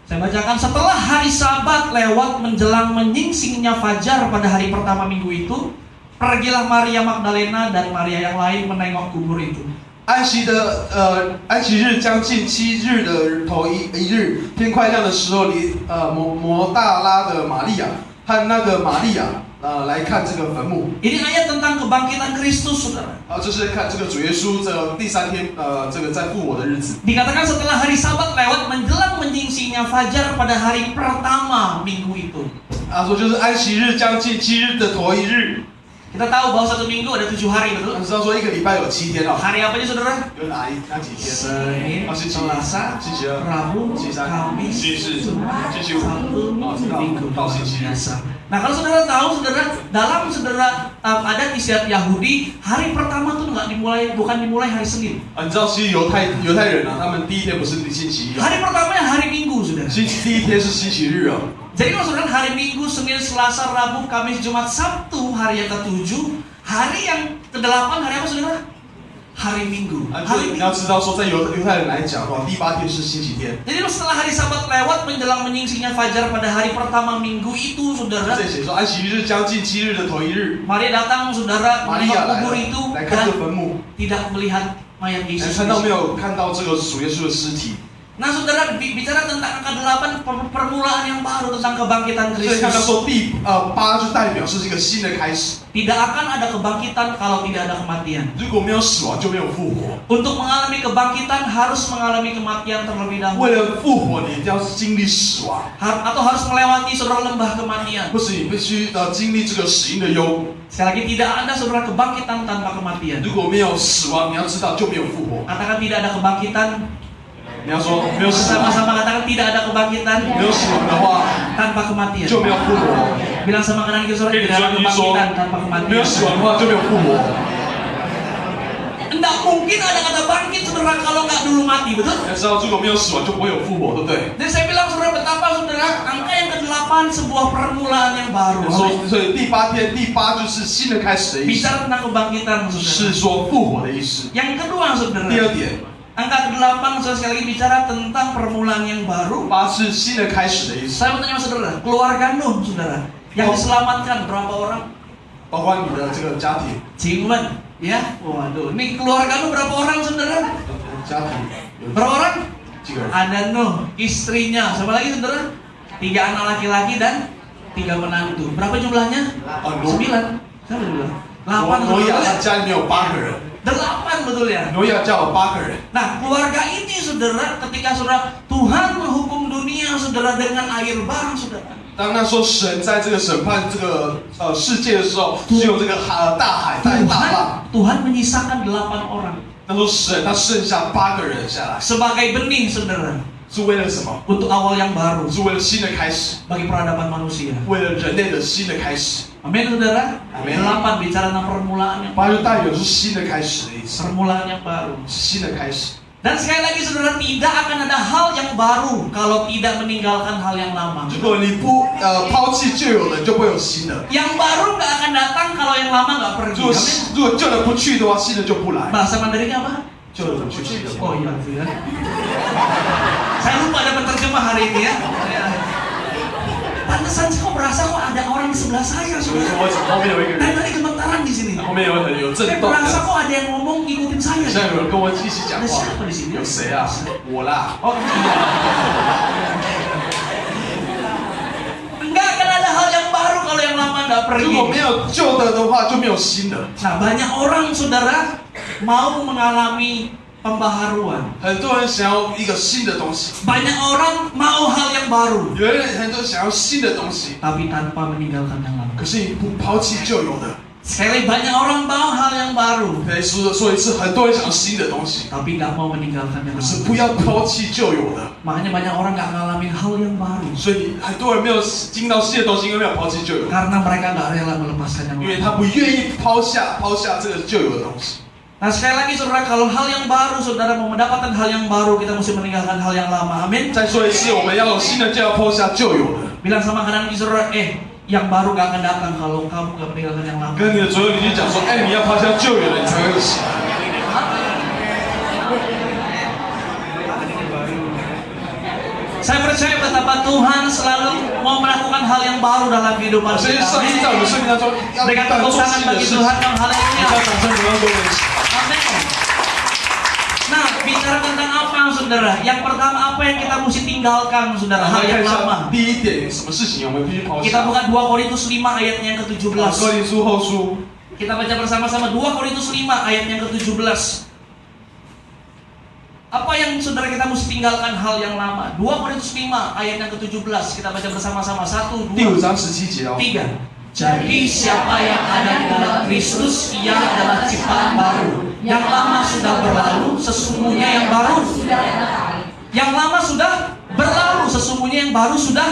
Saya bacakan, setelah hari Sabat lewat menjelang menyingsingnya fajar pada hari pertama minggu itu, pergilah Maria Magdalena dan Maria yang lain menengok kubur itu. 安息日将近7日的头一日，天快亮的时候，摩大拉的玛利亚和那个玛利亚来看这个坟墓。 Ini ayat tentang kebangkitan Kristus, saudara. 这是看这个主耶稣这第3天这个在复活的日子。 Dikatakan setelah hari Sabat lewat menjelang menyingsingnya fajar pada hari pertama minggu itu. 说就是安息日将近7日的头一日。 Kita tahu bahwa satu minggu ada 7 hari, 我 betul? 们知道说一个礼拜有7天哦， Hari apa aja, saudara? 有哪几天？ Senin, 星期 Selasa, 星期二、 Rabu, 星期三、 Kamis, 星期四、 Jumat, 星期五、 Sabtu, Minggu. 到星期日。 Biasa. Nah, kalau saudara tahu, saudara, dalam saudara adat istiadat Yahudi, hari pertama tuh bukan dimulai hari Senin. 你知道其实犹太人啊，他们第一天不是星期一哦， Hari pertamanya hari Minggu, saudara. 第一天是星期日哦。 Jadi kalau saudara hari Minggu, Senin, Selasa, Rabu, Kamis, Jumat, Sabtu, hari yang ke-7, hari yang ke-8, hari apa saudara? Hari Minggu. 你要知道说，在犹太人来讲的话，第8天是星期天。 Jadi setelah hari Sabat lewat menjelang menyingsingnya fajar pada hari pertama minggu itu, saudara, 这里写说安息日将近7日的头一日， Maria datang, saudara, 玛利亚 menengok 来 kubur 了 itu 来看这 dan 坟墓， tidak melihat mayat 你 Yesus. 看到没有？看到这个主耶稣的尸体。 Nah, saudara, bicara tentang angka 8 permulaan yang baru tentang kebangkitan 所以看到 Kristus. 说第8就代表是一个新的开始。 Tidak akan ada kebangkitan kalau tidak ada kematian. 如果没有死亡，就没有复活。 Untuk mengalami kebangkitan harus mengalami kematian terlebih 为 dahulu. 了复活，你一定要经历死亡， Atau harus melewati saudara lembah kematian. 或是你必须经历这个死荫的幽。 Sekali lagi, tidak ada saudara kebangkitan tanpa kematian. 如果没有死亡，你要知道就没有复活。 Katakan tidak ada kebangkitan. 你要说没有死亡， Sama-sama katakan tidak ada kebangkitan 没有死亡的话， tanpa kematian. 就没有复活。 Bilang sama kanan kiri saudara, tidak ada 跟你说 kebangkitan tanpa 没有 kematian. 死亡的话就没有复活。 Tidak mungkin ada kata bangkit saudara kalau nggak dulu mati, betul? 要知道，如果没有死亡，就不会有复活，对不对？ Jadi saya bilang saudara saudara betapa saudara angka yang ke-8 sebuah permulaan yang baru. 所以第8天，第8就是新的开始的意思， Bicara tentang kebangkitan 是 saudara. 说复活的意思。 Yang kedua saudara. 第二点， Angka ke-8 saudara sekali lagi bicara tentang permulaan yang baru. 8是新的开始的意思， Saya mau tanya sama saudara, keluarga Nuh saudara yang diselamatkan berapa orang? 包括你的这个家庭， Cingwen, ya. Waduh, ini keluarga Nuh berapa orang saudara? 家庭有 Berapa orang? 几个人？ Ada Nuh, istrinya, siapa lagi saudara? 3 anak laki-laki dan 3 menantu. Berapa jumlahnya? 9. Siapa bilang? 8 挪亚他 saudara. 家里面有8个人， 8 betul ya. 挪亚家有8个人。 Nah, keluarga ini saudara, ketika saudara Tuhan menghukum dunia saudara dengan air bah saudara. 当那时候神在这个审判这个世界的时候，只有这个大海大浪。 Tuhan menyisakan 8 orang 那时候神他剩下8个人下来， sebagai benih saudara 是为了什么？ untuk awal yang baru 是为了新的开始， bagi peradaban manusia. 为了人类的新的开始。 Amin saudara. Amin. 8 bicara tentang permulaan yang 8就代表是新的开始的意思， permulaan yang baru. 是新的开始。 Dan sekali lagi saudara, tidak akan ada hal yang baru kalau tidak meninggalkan hal yang lama. 如果你不抛弃旧有的，就不会有新的。 Yang baru nggak akan datang kalau yang lama nggak pergi. 如果旧的不去的话，新的就不来。 Bahasa Mandarinnya apa? 旧的不去，新的不 Oh 来。 iya, gitu ya. Saya lupa ada penerjemah hari ini ya. Pantesan kok merasa kok ada orang di sebelah saya 所以 saudara. 说我后面有一个 Dan 人， tadi gemetaran di sini. 后面有震 Saya 动 merasa 的， kok ada yang ngomong ngikutin saya. 好像有人跟我一起讲 Ada 话。 siapa di sini? 有谁啊？我啦。 Oh iya. Enggak akan ada hal yang baru kalau yang lama nggak 如 pergi. 果没有旧的的话，就没有新的。 Nah, banyak orang saudara mau mengalami pembaharuan. 很多人想要一个新的东西， Banyak orang mau hal yang baru, 有人很多想要新的东西， tapi tanpa meninggalkan yang lama. 可是你不抛弃旧有的。 Sekali banyak orang mau hal yang baru, 可以说一次，很多人想要新的东西， tapi nggak mau meninggalkan yang 可是 lama. 不要抛弃旧有的。 Makanya banyak orang nggak ngalamin hal yang baru 所以很多人没有经到新的东西，因为没有抛弃旧有的， karena mereka nggak rela melepaskan yang 因为 lama. 他不愿意抛下这个旧有的东西。 Nah sekali lagi saudara, kalau hal yang baru, saudara mau mendapatkan hal yang baru, kita mesti meninggalkan hal yang lama. Amin. 再说一次，我们要有新的，就要抛下旧有的。 Bilang sama kanan kiri saudara, yang baru gak akan datang kalau kamu gak meninggalkan yang lama. 跟你的左右邻居讲说，你要抛下旧有的，你才会有新的。 Saya percaya betapa Tuhan selalu mau melakukan hal yang baru dalam kehidupan 所以 kita. 上帝在我们生命当中要 Berikan 不断 tepuk 做 tangan 新的 bagi 事情， Tuhan yang 我们 haleluya. 要掌声不断多人一起。 Amin. Nah, bicara tentang apa saudara? Yang pertama apa yang kita mesti tinggalkan saudara? 我 Hal 们来看 yang 一下 lama. 第一点，什么事情我们必须抛 Kita 下。 buka 2 Korintus 5 ayatnya yang 哥 ke-17. 林书后书 Kita baca bersama-sama 2 Korintus 5 ayat yang ke-17. Apa yang saudara kita mesti tinggalkan hal yang lama? 2 Korintus 5 ayat yang ke-17. Kita baca bersama-sama. 1, 第5 2, 章17节哦。 3. Jadi siapa yang ada di dalam Kristus, ia adalah ciptaan baru. Yang lama sudah berlalu, sesungguhnya yang baru. Yang lama sudah berlalu, sesungguhnya yang baru sudah.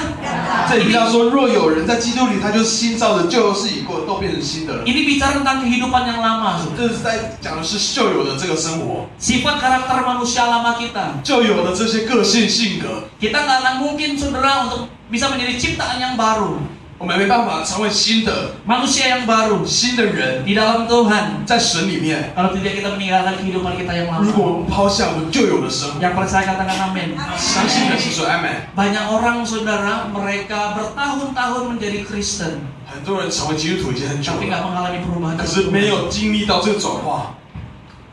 这里提到说，若有人在基督里，他就是新造的，旧事已过，都变成新的了。 Ini bicara tentang kehidupan yang lama, saudara. 这是在讲的是旧有的这个生活， Sifat karakter manusia lama kita. 旧有的这些个性性格， Kita nggak akan mungkin saudara untuk bisa menjadi ciptaan yang baru, 我们没办法成为新的 manusia yang baru 新的人， di dalam Tuhan 在神里面。 kalau tidak kita meninggalkan kehidupan kita yang 如果 lama. 我们抛下我们旧有的生活， Yang percaya katakan amin. 相信的是说 Amen。 Banyak orang saudara mereka bertahun-tahun menjadi Kristen 很多人成为基督徒已经很久 tapi 了， nggak mengalami perubahan. 可是没有经历到这个转化。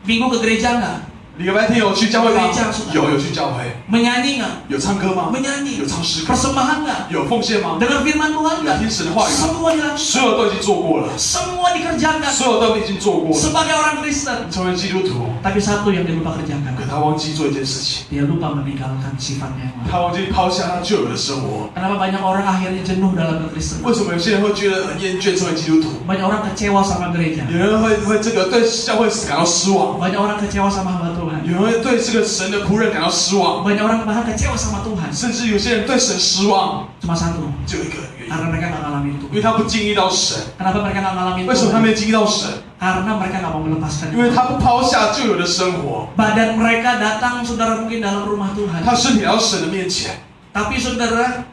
Minggu ke gereja nggak? 礼拜天有去教会吗？ gereja 有去教会， Menyanyi nggak? 有唱歌吗？ Menyanyi. 有唱诗歌， Persembahan nggak? 有奉献吗？ Dengar firman Tuhan 有 nggak? 听神的话语吗？ Semua dilakukan. 所有都已经做过了， Semua dikerjakan 所有都已经做过了。 sebagai orang Kristen. 成为基督徒， Tapi satu yang dia lupa kerjakan. 可他忘记做一件事情， Dia lupa meninggalkan sifatnya yang lama. 他忘记抛下他旧有的生活。 Kenapa banyak orang akhirnya jenuh dalam kekristenan? 为什么有些人会觉得很厌倦成为基督徒？ Banyak orang kecewa sama gereja. 有人会这个对教会感到失望， Banyak orang kecewa sama hamba Tuhan. 有人会对这个神的仆人感到失望， Banyak orang bahkan kecewa sama Tuhan. 甚至有些人对神失望， Cuma satu, 只有一个原因， karena mereka nggak ngalamin 因 itu. 为他不经历到神。 Kenapa mereka nggak ngalamin 为什么他 Tuhan? 没经历到神？ Karena mereka nggak mau melepaskan 因为 itu. 他不抛下旧有的生活， Badan mereka datang, saudara mungkin dalam rumah Tuhan. 他身体来到神的面前， Tapi saudara,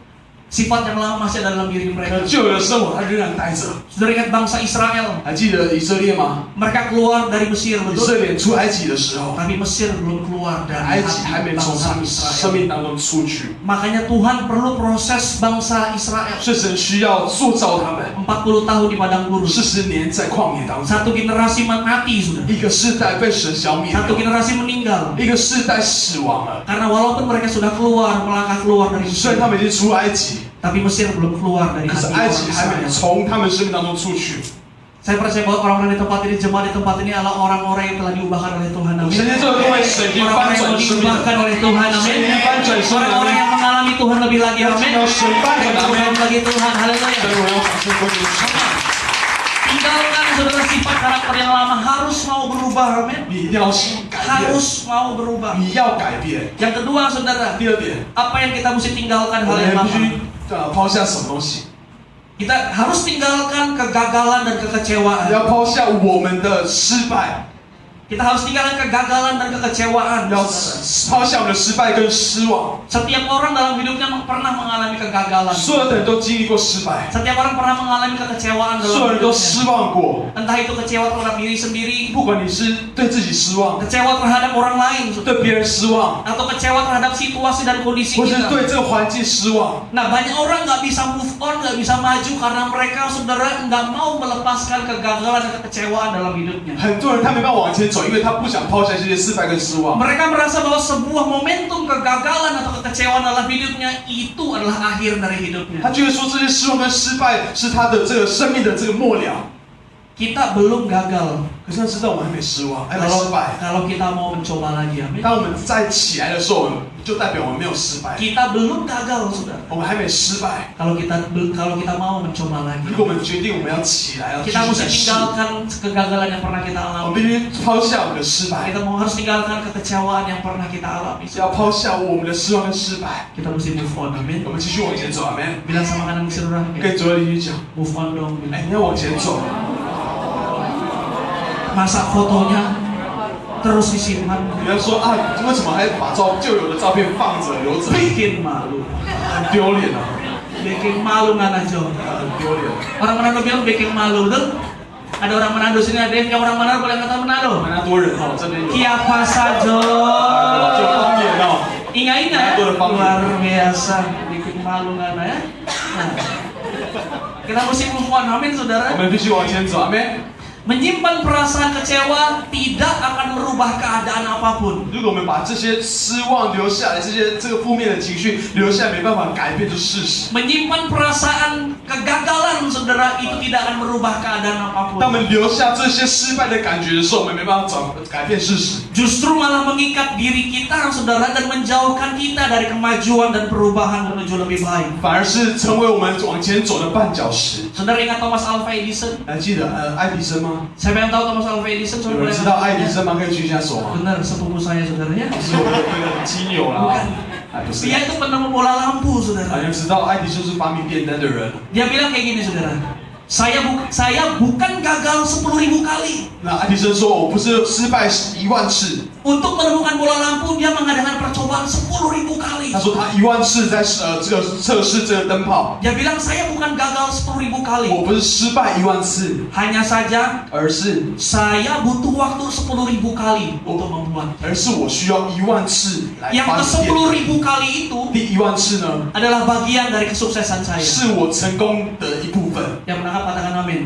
sifat yang lama masih ada dalam diri mereka. 旧有的生活它仍然待着。 Saudara ingat bangsa Israel? 还记得以色列吗？ Mereka keluar dari Mesir, 以 betul? 色列出埃及的时候， Tapi Mesir belum keluar 埃 dari 及还 hati 没从 bangsa 他们生 Israel. 命当中出去， Makanya Tuhan perlu proses bangsa Israel. 所以神需要塑造他们。 40 tahun di padang gurun. 40年在旷野当中， Satu generasi mati sudah. 一个世代被神消灭 Satu 了， generasi meninggal. 一个世代死亡了。 Karena walaupun mereka sudah melangkah keluar dari 虽然 Mesir, 他们已经出埃及， tapi Mesir belum keluar dari 可是 hati 埃 orang 及还没 Israel. 从他们生命当中出去。 Saya percaya bahwa orang-orang di tempat ini, jemaat di tempat ini adalah orang-orang yang telah diubahkan oleh Tuhan. 我 Amin. 相信这个各位神已经翻 Orang-orang yang 转生命 diubahkan 了， oleh Tuhan. 神 Amin. 已经翻转生命 了。 Orang-orang yang mengalami Tuhan lebih lagi. 要 Amin. 听到神翻转的 Tuhan ，amin。 bagi Tuhan. Haleluya. 所以我要掌声归给神。 Tinggalkan saudara sifat karakter yang lama, harus mau berubah. Amin. 你一定要改变， Harus mau berubah. 你要改变。 Yang kedua saudara, 第二点， apa yang kita mesti tinggalkan 我 hal 们 yang 必 lama? 须抛下什么东西？ Kita harus tinggalkan kegagalan dan kekecewaan. 要抛下我们的失败， Kita harus tinggalkan kegagalan dan kekecewaan. 要 saudara. 抛下我们的失败跟失望。 Setiap orang dalam hidupnya pernah mengalami kegagalan. 所有的人都经历过失败， Setiap orang pernah mengalami kekecewaan 所有 dalam 人都 hidupnya. 失望过。 Entah itu kecewa terhadap diri sendiri, 不管你是对自己失望， kecewa terhadap orang lain, 对别人失望， atau kecewa terhadap situasi dan kondisi 或是 kita. 对这个环境失望。 Nah, banyak orang nggak bisa move on, nggak bisa maju karena mereka saudara nggak mau melepaskan kegagalan dan kekecewaan dalam hidupnya. 很多人他没办法往前走，因为他不想抛下这些失败跟失望。 Mereka merasa bahwa sebuah momentum kegagalan atau kekecewaan dalam hidupnya itu adalah akhir dari hidupnya. 他觉得说这些失望跟失败是他的这个生命的这个末了。 Kita belum gagal 可是他知道我们还没失望，还没失败。 kalau kita mau mencoba lagi. Amin. 当我们再起来的时候，就代表我们没有失败， Kita belum gagal, saudara. 我们还没失败。 Kalau kita mau mencoba lagi. 如果我们决定我们要起来，要继 Kita 续 mesti 再试， tinggalkan kegagalan yang pernah kita 我们 alami. 必须抛下我们的失败， Kita harus tinggalkan kekecewaan yang pernah kita alami. 要抛下我们的失望跟失败， Kita mesti move on, amin. 我们继续往前走，amen。 Bilang sama kanan kiri saudara, 跟左右邻居讲， move on dong. 哎，你要往前走， Masa fotonya terus disimpan, 你要说啊，为什么还把旧有的照片放着留着？ bikin malu. 很丢脸啊， Bikin malu nggak Jo? 很丢脸。 Orang Manado bilang bikin malu, betul? Ada orang Manado sini, ada yang orang Manado boleh kata Manado. 蛮多人哦，这边有， Kiapa saja. 就方言哦， Ingain ya, Betul, Bang. luar biasa, bikin malu nggak ya? Nah, kita mesti move on, amin 我 saudara. 们必须往前走，amen。 Menyimpan perasaan kecewa tidak akan merubah keadaan apapun. 如果我们把这些失望留下来，这个负面的情绪留下来，没办法改变这事实。 Menyimpan perasaan kegagalan saudara itu tidak akan merubah keadaan 当我 apapun. 们留下这些失败的感觉的时候，我们没办法改变事实， Justru malah mengikat diri kita saudara dan menjauhkan kita dari kemajuan dan perubahan menuju lebih baik. 反而是成为我们往前走的绊脚石。 Saudara ingat Thomas Alva Edison? 还记得爱迪生吗？ Siapa yang tahu Thomas Alva Edison? 有人知道爱迪生吗？可以举一下手吗？ Benar, sepupu saya saudara ya. 是我的一个亲友啦，还不是。 Dia itu penemu bola lampu 好 saudara. 像知道爱迪生是发明电灯的人。 Dia bilang kayak gini saudara. Saya bukan gagal 10.000 kali. 那爱迪生说：“我不是失败10000次。 Untuk menemukan bola lampu dia mengadakan percobaan 10.000 kali. 他说他10000次在这个测试这个灯泡， Dia bilang saya bukan gagal 10.000 我 kali. 不是失败10000次， Hanya saja 而是 saya butuh waktu 10.000 kali untuk membuat. 我需要10000次来 Yang 发 ke 现。 10.000 kali itu 第10000次呢， adalah bagian dari kesuksesan saya. 是我成功的一部分。 Yang menangkap katakan amin.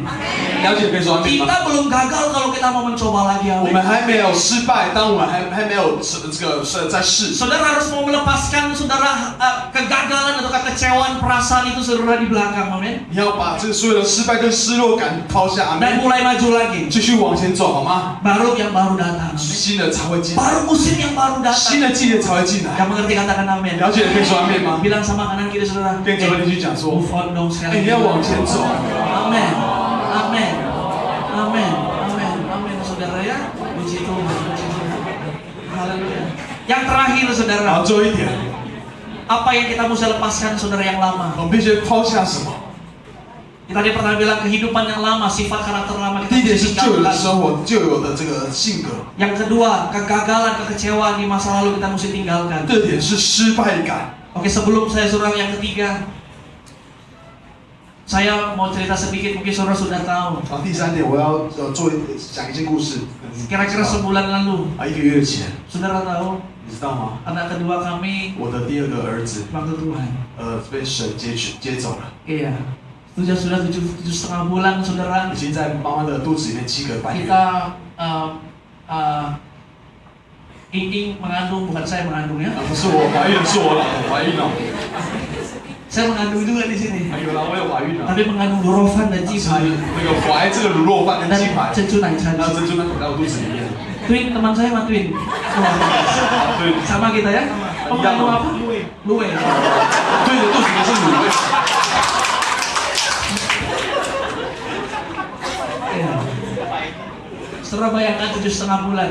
了解可以说阿门吗？ Kita belum gagal kalau kita mau mencoba lagi 我 amin. 们还没有失败，当我们还没有这个在试。 Saudara harus mau melepaskan saudara kegagalan atau kekecewaan perasaan itu saudara di belakang amin. 你要把这个所有的失败跟失落感抛下，阿 Dan 门。 mulai maju lagi. 继续往前走，好吗？ Baru yang baru datang. 新的才会进来， Baru musim yang baru 新 datang. 的季节才会进 Yang 来。 mengerti katakan amin. 了解的可以说阿门吗？ Bilang sama kanan kiri saudara. 跟左边邻居讲说， Move on dong 哎， sekali. 你要往前走。 Amin. Amin. Amin. Amin. Amin saudara ya. Puji Tuhan. Puji Tuhan. Haleluya. Yang terakhir 好， saudara, 最后一点， apa yang kita mesti lepaskan saudara yang lama? 我们必须抛下什么？ Kita tadi pernah bilang kehidupan yang lama, sifat karakter lama 第一 kita 点 mesti 是旧有的 tinggalkan. 生活，旧有的这个性格； Yang kedua, kegagalan, kekecewaan di masa lalu kita mesti tinggalkan. 第二点是失败感。Oke, sebelum saya surah yang ketiga, saya mau cerita sedikit, mungkin saudara sudah tahu. 然后第三点，我要讲一件故事。 Kira-kira sebulan lalu, 1个月前， saudara tahu 你知道吗？ anak kedua kami 我的第2个儿子， waktu Tuhan. 被神接走了， Iya, sudah 7,5 bulan, saudara. 已经在妈妈的肚子里面7个半月。 Kita Inging mengandung, bukan saya mengandung ya. 不是我怀孕，是我老婆怀孕了。 Saya mengandung juga di sini. 有了，我有怀孕了。 Tapi mengandung Dorovan dan 那 Jipa 个怀这个卤肉饭跟 dan 鸡排， Cecu Naichan. 还有珍珠奶在我肚子里面。 Twin, teman saya mah twin. Twin. Sama kita ya. Oh, mengandung apa? Luwe. 对的，肚子里面是卤味。 Iya. Setelah bayangkan 7,5 bulan,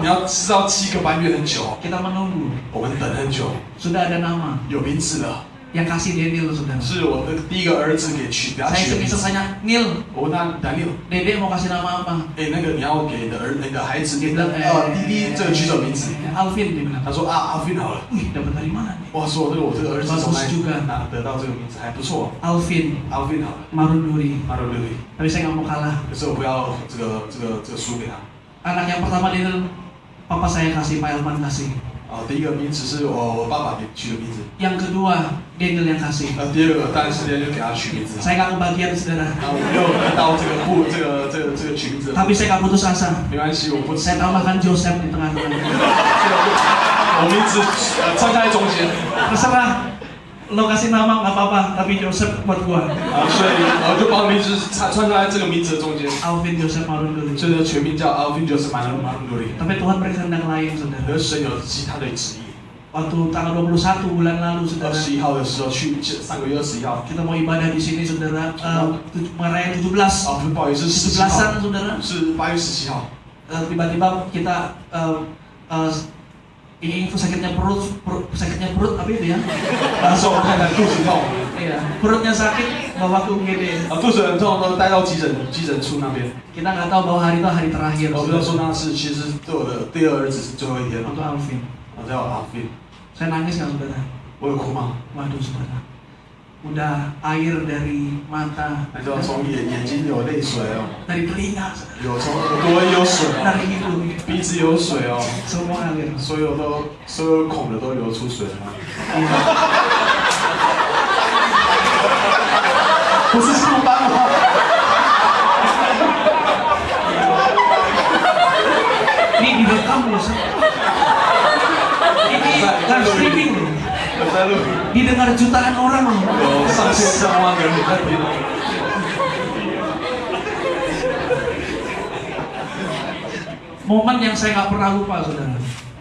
你要知道7个半月很久， kita menunggu. 我们等很久， Sudah ada nama 有名字了， yang kasih Daniel, saudara. 是我的第1个儿子给取，给他 Saya 取的名 iseng-iseng 字。 tanya, Nil, 我问他Daniel， Dede mau kasih nama apa? 那个你要给你的那个孩子， Dia bilang, 弟弟这个取什么名字？ Alvin, dia bilang. 他说阿飞好了。 Wih, dapat dari mana nih? 哇，说我这个儿子从 Bagus juga. 哪得到这个名字还不错， Alvin 阿飞好了， Marunduri. 马六六里。 Tapi saya nggak mau kalah. 可是我不要这个输给他。 Anak yang pertama Daniel, papa saya kasih, Pak Elman kasih. 第1个名字是我爸爸给取的名字， Yang kedua, Daniel yang kasih. 第2个当然是就给他取名字。 Saya nggak kebagian, saudara. 然后我没有得到这个取名字， Tapi saya nggak putus asa. 没关系，我不 Saya tambahkan Joseph di tengah-tengah. 我名字穿插在中间， Terserah, lo kasih nama nggak apa-apa, tapi Joseph buat gua. 所以我就把名字穿插在这个名字的中间， Alvin Joseph Marunduri. 这个全名叫 Alvin Joseph Marunduri。 Tapi Tuhan berkehendak lain, saudara. 而神有其他的旨意。 Waktu tanggal 21 bulan lalu, saudara, 21号的时候去上个月21号， kita mau ibadah di sini, saudara, merayakan 17. 不好意思，17 17-an, 号 saudara. 是8月17号。 Tiba-tiba kita ini sakitnya perut apa itu ya? 那时候我太太肚子痛， Iya, perutnya sakit, bawa ke UGD. 肚子很痛，都带到急诊处那边。 Kita nggak tahu bahwa hari itu hari terakhir. 我不知道说那是其实对我的第2儿子是最后一天了。 Untuk Alvin. 我叫阿飞， Saya nangis nggak, saudara? 我有哭吗？ Waduh, saudara. Udah air dari mata, 你知道从眼睛有泪水哦， dari telinga, saudara. 有从耳朵也有水哦， Dari hidung, 鼻子有水哦， semua air. 所有孔的都流出水了吗？ 不是上班吗？ Ini direkam loh, saudara. Ini live streaming loh. 我在录， Didengar jutaan orang loh. 有上千上万个人在听。 Momen yang saya nggak pernah lupa, saudara.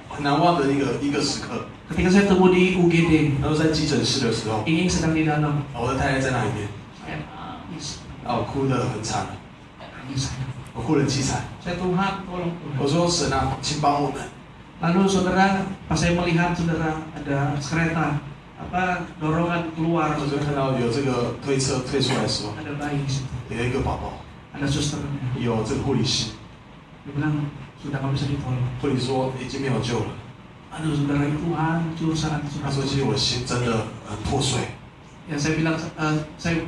很难忘的一个时刻， Ketika saya temu di UGD, 那时候在急诊室的时候， Inging sedang di dalam. 我的太太在那里面， Saya nangis, 我哭得很惨， nangis saya. 我哭得凄惨。 Saya Tuhan, tolong Tuhan. 我说神啊，请帮我们。 Lalu saudara, pas saya melihat saudara ada kereta, dorongan keluar, 我就看到有这个推车推出来的时候， ada bayi di situ, 有一个宝宝， ada susternya. 有这个护理师， Dia bilang sudah nggak bisa ditolong. 护理说已经没有救了。 Aduh, saudara, itu hancur sangat 他说其实我心真的很破碎。 Ya saya bilang, saya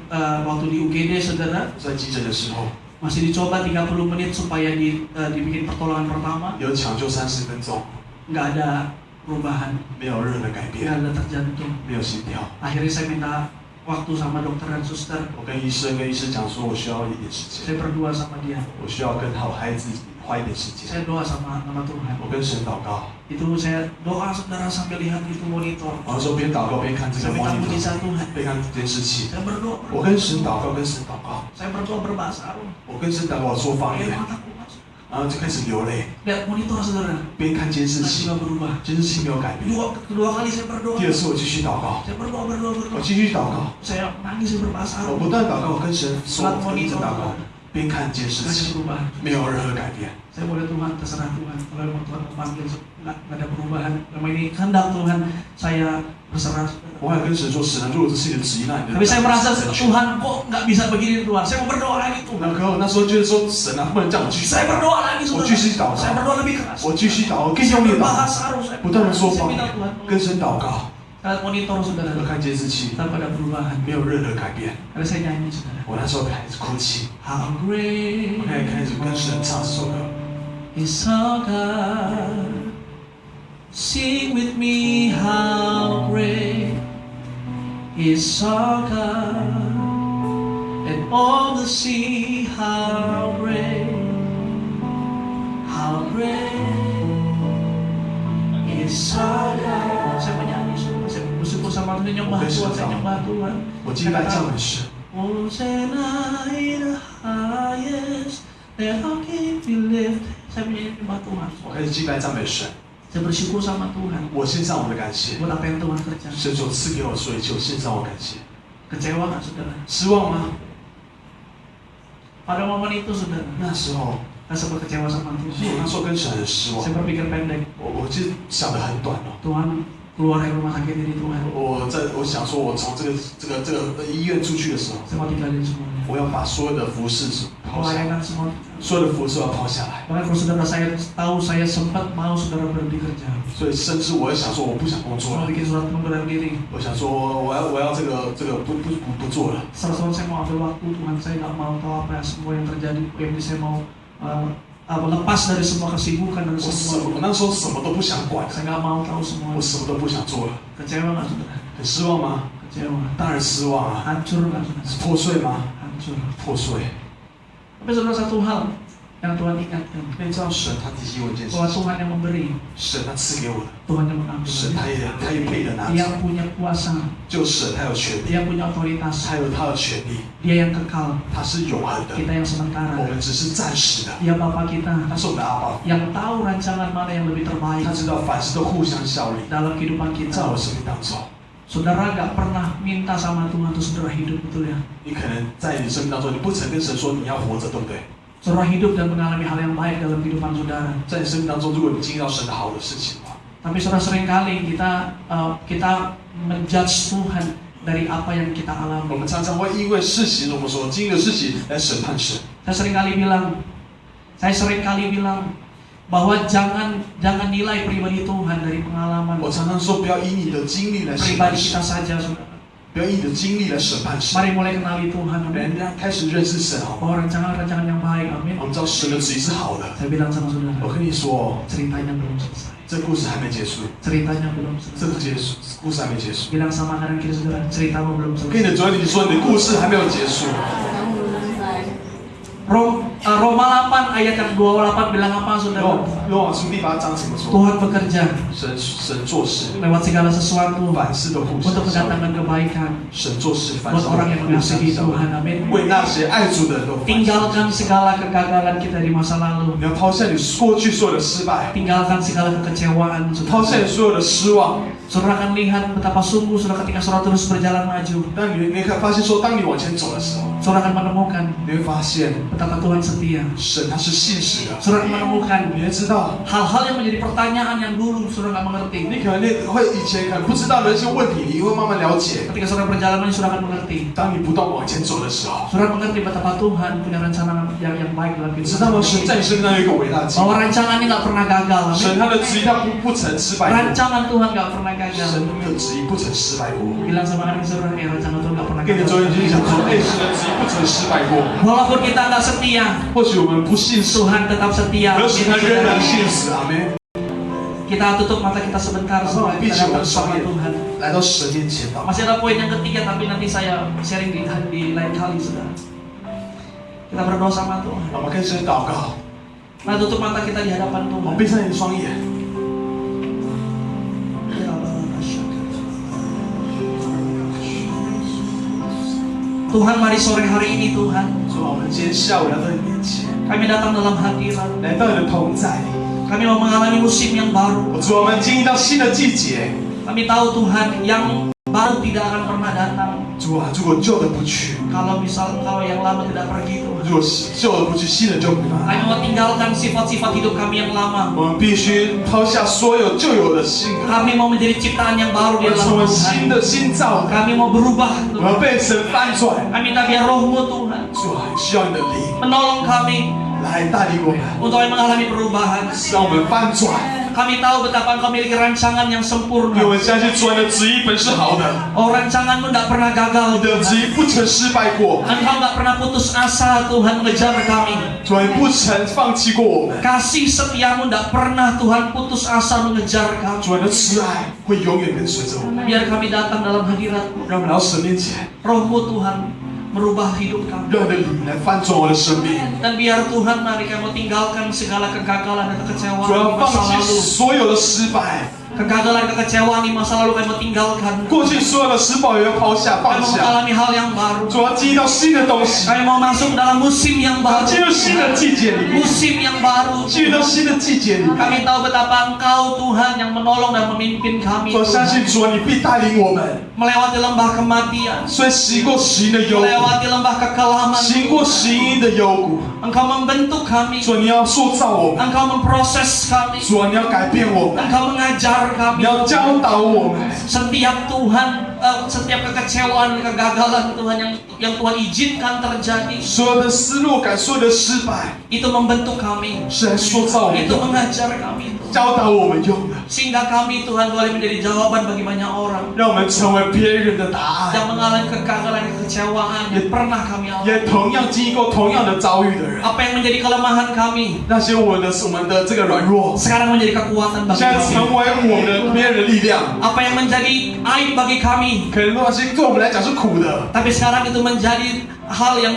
waktu di UGD saudara 在急诊的时候， masih dicoba 30 menit supaya dibikin pertolongan pertama, 有抢救30分钟， nggak ada perubahan, 没有任何的改 nggak 变， ada detak jantung. 没有心跳。 Akhirnya saya minta waktu sama dokter dan suster. 我跟医生讲说，我需要一点时间， Saya berdoa sama dia. 我需要跟好孩子花一点时间。 Saya doa sama Tuhan. 我跟神祷告， Itu saya doa saudara sambil lihat itu monitor. 然后说边祷告边看这个 Saya minta monitor， mujizat Tuhan. 边看监视器。 Saya berdoa. 我跟神祷告，跟神祷告， Saya berdoa berbahasa roh. 我跟神祷告，我说方 Air 言， mataku masuk. 然后就开始流泪， Lihat monitor saudara. 边看监视 Nggak 器 juga，berubah. 监视器没有改变。 Kedua kali saya berdoa. 第二次我继续祷告， Saya berdoa. 我继续祷告， Saya nangis berbahasa 我 roh. 不断祷告，我跟神说， Lihat 跟神 monitor. 祷告，边看监视 Nggak ada 器， perubahan. 没有任何改变。 Saya boleh Tuhan, terserah Tuhan. Kalau memang Tuhan memanggil, nggak ada perubahan. Memang ini kehendak Tuhan, saya berserah. 我还跟神说，神啊，如果这是你的旨意，那你的 Tapi saya merasa 成全。 Tuhan kok nggak bisa begini Tuhan. Saya mau berdoa lagi Tuhan. 那时候就是说，神啊，不能叫我继续 Saya 祷告， berdoa lagi 我 saudara. 继续祷 Saya 告， berdoa lebih keras. 我继续祷告，更 Saya 用力地祷告， berbahasa roh. Saya 不断的说方 minta 言， Tuhan. 跟神祷告。Lihat monitor saudara, 我看监视器， tanpa ada perubahan. 没有任何改变。 Ada saya nyanyi saudara. 我那时候开始哭泣， How great 我开始跟神唱这首歌。 is our God. Sing with me, how great is our God. And all the sea, how great is our God. Saya menyanyi, saya bersyukur sama Tuhan, nyembah Tuhan, saya nyembah Tuhan. 我敬拜赞美神， Hosanna in the highest, let our King be lifted. Saya menyanyi nyembah Tuhan. 我开始敬拜赞美神。 Saya bersyukur sama Tuhan 我献上我的感谢， buat apa yang Tuhan kerjakan. 神所赐给我所有，就献上我感谢。 Kecewa nggak saudara? 失望吗？ Pada momen itu saudara, 那时候， saya sempat kecewa sama 我 Tuhan. 那时候跟神很失望 Saya，berpikir pendek. 我其实想的很短哦。 Tuhan keluar dari rumah sakit ini Tuhan. 我想说，我从这个医院出去的时候， Saya mau tinggalin semuanya. 我要把所有的服饰抛下来， Pelayanan semua. 所有的服饰要抛下来。 Bahkan kalau saudara saya tahu saya sempat mau saudara berhenti kerja. 所以甚至我也想说，我不想工作 Mau 了， bikin surat pengunduran diri. 我想说，我要这个不做了。 Salah saya mau ambil waktu Tuhan, saya nggak mau tahu apa yang semua yang terjadi. Yang saya mau lepas dari semua kesibukan dan 我 semua. 那时候什么都不想管， Saya nggak mau tahu semua. 我什么都不想做了。 Kecewa nggak saudara? 很失望吗？ Kecewa. 当然失望啊。 Hancur nggak saudara? 是破碎吗？ Hancur. 破碎。 Tapi saudara, satu hal yang Tuhan ingatkan, 那你知道神他提醒我一件事 bahwa 情， Tuhan yang memberi, 神他赐给我的， Tuhan yang mengambil. 神他也配得拿 Dia 走， punya kuasa, 就神他有权利， Dia punya otoritas, 他有他的权利， Dia yang kekal, 他是永恒的， kita yang 我 sementara. 们只是暂时的。 Dia Bapa kita 他是我们的阿爸， yang tahu rancangan mana yang lebih terbaik 他知道凡事都互相效力， dalam kehidupan 在 kita. 我生命当中， Saudara gak pernah minta sama Tuhan untuk saudara hidup, betul ya? 你可能在你生命当中，你不曾跟神说你要活着，对不对？ Saudara hidup dan mengalami hal yang baik dalam kehidupan saudara. 在你生命当中，如果你经历到神的好的事情的话， Tapi saudara, seringkali kita menjudge Tuhan dari apa yang kita 我 alami. 们常常会因为事情，我们所经历的事情来审判神。 Saya seringkali bilang bahwa jangan nilai pribadi Tuhan dari pengalaman 我常常说，不要以你的经历来审 pribadi 判 kita 神， saja, saudara. 不要以你的经历来审判神。 Mari mulai kenali Tuhan, amin. 人家开始认识神，好吗？ Bahwa rancangan-rancangan yang baik, amin. 我们知道神的旨意是好的。 Saya bilang sama 我 saudara, 跟你说， ceritanya belum selesai. 这故事还没结束， Ceritanya belum 这 selesai. 个故事还没结束。 Bilang sama kanan kiri saudara, ceritamu belum 跟你 selesai. 的主你说，你的故事还没有结束。 Roma 8 ayat yang 28 bilang apa 罗 saudara? 马书第8章怎么说？ Tuhan bekerja 神做事， lewat segala sesuatu 凡事都互相 untuk 效力。 mendatangkan kebaikan 神做事，凡 buat 事 orang yang 都互相 mengasihi 效力。 Tuhan, amin. 为那些爱主的人都凡事。 Tinggalkan segala kegagalan kita di masa lalu. 你要抛下你过去所有的失败， Tinggalkan segala kekecewaan. 抛下 Saudara. 你所有的失望。 Saudara akan lihat betapa sungguh saudara ketika saudara terus berjalan maju. 当你会发现说，当你往前走的时候， Saudara akan menemukan 你会发现 betapa Tuhan setia. 神他是信实的。 Saudara akan menemukan 你会知道， hal-hal yang menjadi pertanyaan yang dulu saudara nggak mengerti. 你可能会以前可能不知道的一些问题，你会慢慢了解。 Ketika saudara berjalan maju, saudara akan mengerti. 当你不断往前走的时候， Saudara mengerti betapa Tuhan punya rencana yang baik dalam 你知道吗？ kehidupan 神在你生命当中有一个伟大的计 bahwa 划。 rancangannya nggak pernah gagal. 神 Amin. 他的旨意他不曾失败过， Rancangan Tuhan nggak pernah gagal. 神的旨意不曾失败过。 Bilang sama anak saudara, rancangan Tuhan nggak pernah 跟你的周 gagal. 围就讲说，哎，神的旨意不曾失败过。 Walaupun kita nggak setia, 或许我们不信神， Tuhan tetap setia. 可是他仍然 Amin. 信实。阿门。 Kita tutup mata kita sebentar supaya kita datang sama Tuhan. 来到神面前祷告。 Masih ada poin yang ketiga, tapi nanti saya sharing di lain kali, saudara. Kita berdoa sama Tuhan. 我们跟神祷告， Nah, tutup mata kita di hadapan 我 Tuhan. 们闭上你的双眼。 Tuhan, mari sore hari ini Tuhan, 主啊，我们今天下午来到你面前， kami datang dalam hadirat. 来到你的同在里。 Kami mau mengalami musim yang baru. 主啊，我们经历到新的季节。 Kami tahu Tuhan, yang baru tidak akan pernah datang 主啊，如果旧的不去， kalau yang lama tidak pergi, Tuhan. 如果旧的不去，新的就不来。 Kami mau tinggalkan sifat-sifat hidup kami yang lama. 我们必须抛下所有旧有的性格， Kami mau menjadi ciptaan yang baru 我 di 们成 dalam 为 Tuhan. 新的新造的。 Kami mau berubah, 我 Tuhan. 们被神翻转。 Kami minta biar rohmu Tuhan 主啊，需要你的灵 menolong kami 来带领我们， untuk kami mengalami perubahan. 让我们翻转。 Kami tahu betapa Engkau memiliki rancangan yang 因为 sempurna. 我们相信主的旨意本是好的， Oh, rancangan-Mu tidak pernah 你 gagal. 的旨意不曾失败过， Engkau tidak pernah putus asa Tuhan mengejar kami. 主你不曾放弃过我们， Kasih setiamu tidak pernah Tuhan putus asa mengejar kami. 主你的慈爱会永远跟随着我们， Biar kami datang dalam hadirat-Mu. 让我们来到神面前， Roh-Mu Tuhan merubah hidup kami. 让你的灵来翻转我的生命， Dan biar Tuhan mari kami tinggalkan segala kegagalan dan kekecewaan 主 di 要 masa 放弃 lalu. 所有的失败， Kegagalan kekecewaan di masa lalu kami tinggalkan. 过去所有的失败也要抛下 Kami 放 mau 下， mengalami hal yang baru. 主要经历到新的东西， Kami mau masuk dalam musim yang 进 baru. 入新的季节里面， Musim yang baru. 进入到新的季节里面。 Kami tahu betapa Engkau Tuhan yang menolong dan memimpin kami. 我相信主，你必带领我们， Melewati lembah kematian. 虽行过死荫的幽谷， Melewati lembah kekelaman. 行过死荫的幽谷， Engkau membentuk kami. 主你要塑造我们， Engkau memproses kami. 主你要改变我们， Engkau mengajar 你 kami. 要教导我们。 Setiap setiap kekecewaan, kegagalan Tuhan yang Tuhan izinkan terjadi, 所有的失落感，所有的失败， itu membentuk kami, 是来塑造我们 itu 用的， mengajar kami, 教导我们用的， sehingga kami Tuhan boleh menjadi jawaban bagi banyak orang 让我们成为别人的答 yang 案， mengalami kegagalan, kekecewaan yang pernah kami alami. 也同样经历过同样的遭遇的人。 Apa yang menjadi kelemahan kami 那些我们的这个软弱， sekarang menjadi kekuatan bagi 现在 kami. 成为我们的别人的力量。 Apa yang menjadi aib bagi kami, 可能那些对我们来讲是苦的， tapi sekarang itu menjadi hal yang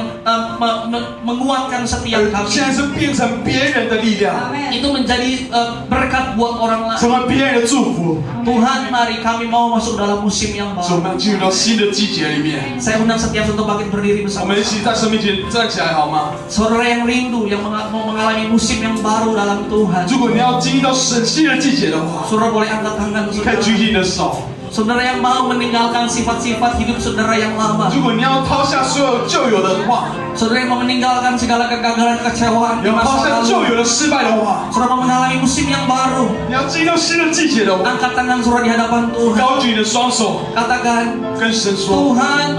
menguatkan setiap 现在 kami. 是变成别人的力量， Itu menjadi berkat buat orang lain. 成为别人的祝福。 Tuhan, mari kami mau masuk dalam musim yang 所以我 baru. 们进入到新的季节里面， Saya undang setiap satu bangkit berdiri 我 bersama. 们一起在神面前站起来好吗？ Saudara yang rindu, yang mau mengalami musim yang baru dalam Tuhan, 如果你要经历到新的季节的话， saudara boleh angkat tangan 你可以 saudara. 举起你的手。 Saudara yang mau meninggalkan sifat-sifat hidup saudara yang lama, 如果你要抛下所有旧有的话， saudara yang mau meninggalkan segala kegagalan, kekecewaan 你 di 要抛 masa 下旧 lalu, 有的失败的话， saudara mau mengalami musim yang baru, 你要经历到新的季节的话， angkat tangan saudara di hadapan Tuhan, 高举你的双手， katakan, 跟神说 Tuhan,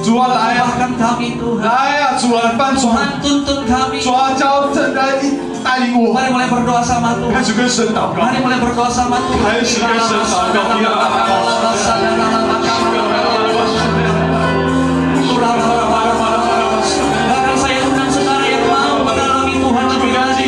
主啊来啊， bahkan kami Tuhan, 来啊，主啊来翻转， Tuhan tuntun kami. 主啊教正来带领我， Mari mulai berdoa sama 开 Tuhan. 始跟神祷告。 Mari mulai berdoa sama Tuhan. 开始跟神祷告。 Bahkan saya undang saudara yang mau mengalami Tuhan lebih dari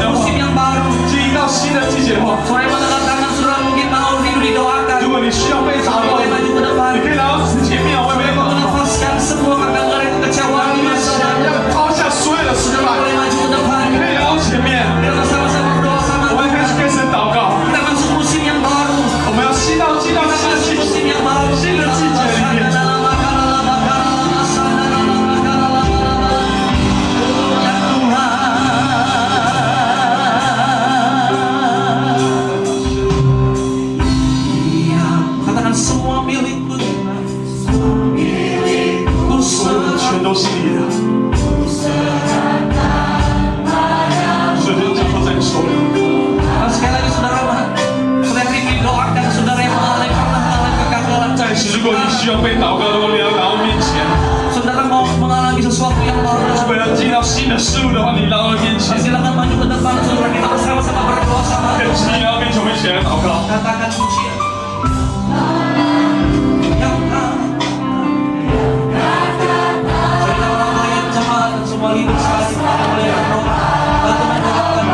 musim yang baru. 经历到新的季节的话， Saudara yang mengangkat tangan, saudara mungkin mau rindu didoakan. 如果你需要被祷告 Boleh，maju ke depan. 你可以来到前面，我们 Melepaskan semua kegagalan kekecewaan di masa 想 lalu. 要抛下所有的失 Boleh 败， maju ke depan. 你可以来到前面， Kita sama-sama berdoa sama 我们开始 Tuhan. 跟神祷告。 Kita masuk musim yang baru. 我们要进到 Kita 新的 masuk 季 musim 节， yang baru. 新的季节里面。 Ya Tuhan. Katakan semua milikku Tuhan. Ku 所有的全都是你的，所有的脚都在你手里。 Sekali lagi saudara rindu doakan saudara yang pernah mengalami kegagalan. 在此，如果你需要被祷告的话，你要来到面前。 Saudara mau mengalami sesuatu yang 如 baru. 果要进到新的事物的话，你来到面前。 Silakan maju ke depan saudara, kita bersama-sama berdoa sama 跟 Tuhan. 亲要跟球迷一起来祷告。 Katakan pujian. Yang cerita orang lain jemaat dan semua lidur sekali boleh berdoa. Bantu mendoakan.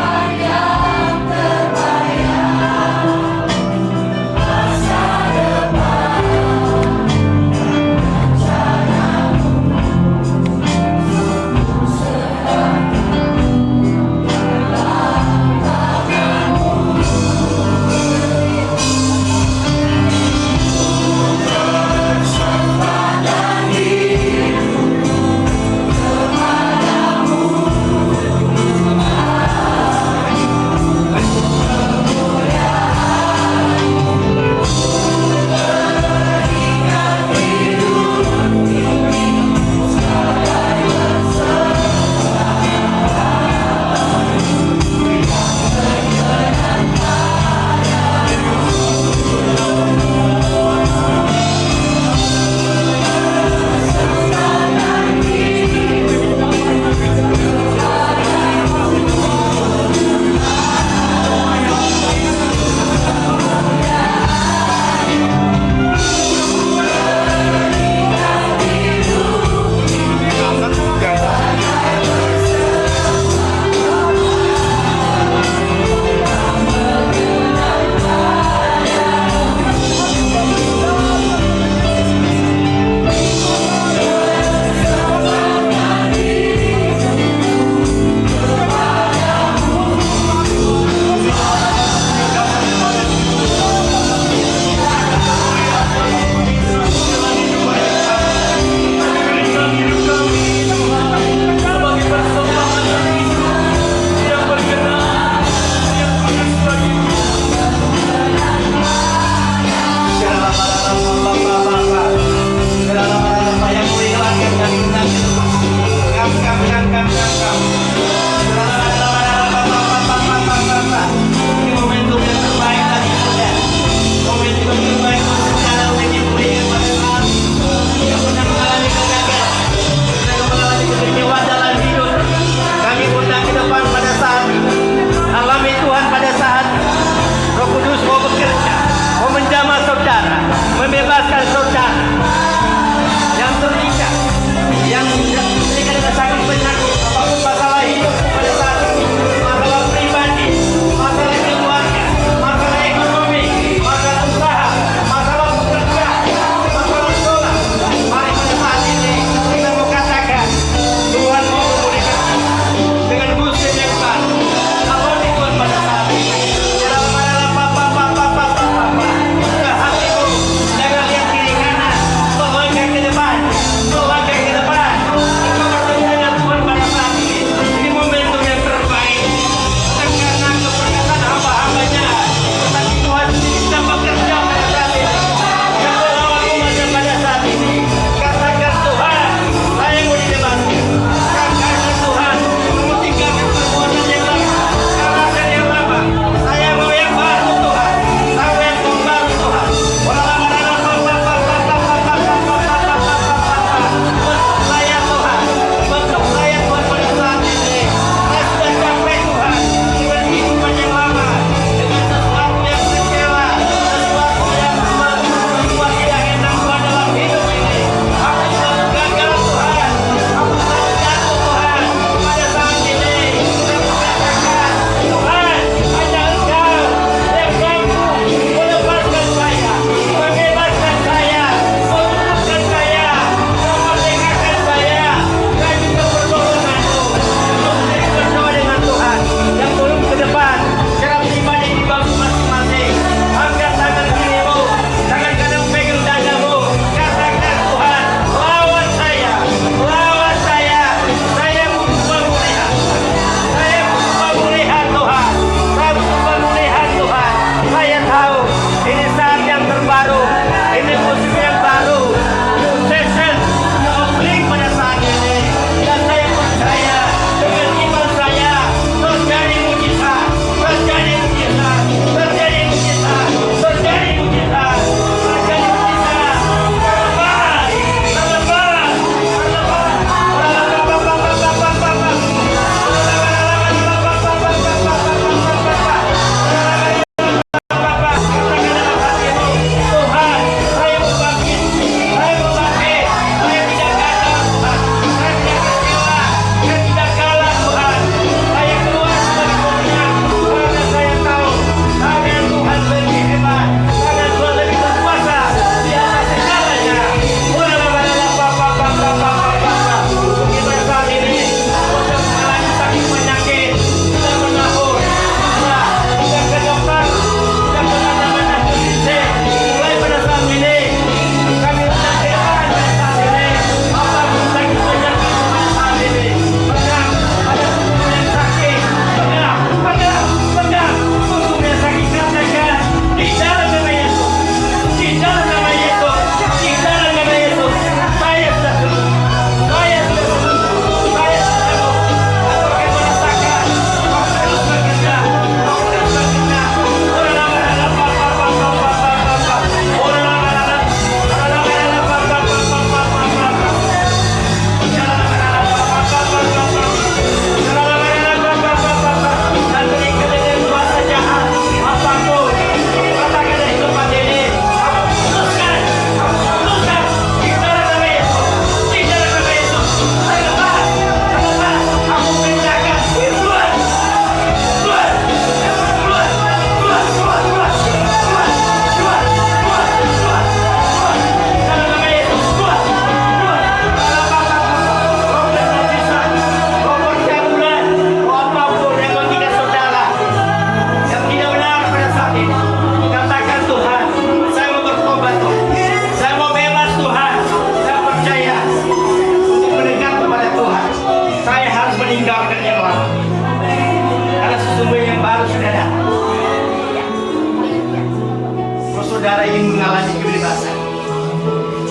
saudara ingin mengalami kebebasan,